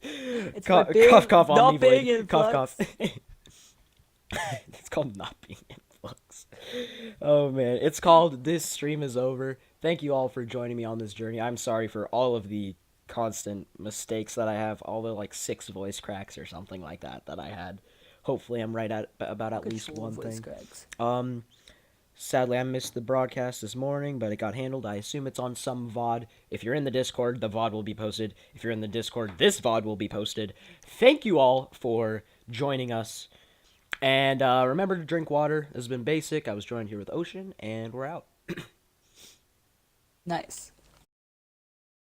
[SPEAKER 2] It's
[SPEAKER 1] cough on
[SPEAKER 2] not
[SPEAKER 1] me,
[SPEAKER 2] being
[SPEAKER 1] Blade.
[SPEAKER 2] in
[SPEAKER 1] Cough.
[SPEAKER 2] flux.
[SPEAKER 1] It's called not being in flux. Oh man, it's called This Stream Is Over. Thank you all for joining me on this journey. I'm sorry for all of the constant mistakes that I have, all the like 6 voice cracks or something like that I had. Hopefully I'm right at about at least one thing.
[SPEAKER 2] Cracks.
[SPEAKER 1] Sadly, I missed the broadcast this morning, but it got handled. I assume it's on some VOD. If you're in the Discord, the VOD will be posted. If you're in the Discord, this VOD will be posted. Thank you all for joining us. And remember to drink water. This has been Basic. I was joined here with Ocean, and we're out.
[SPEAKER 2] Nice.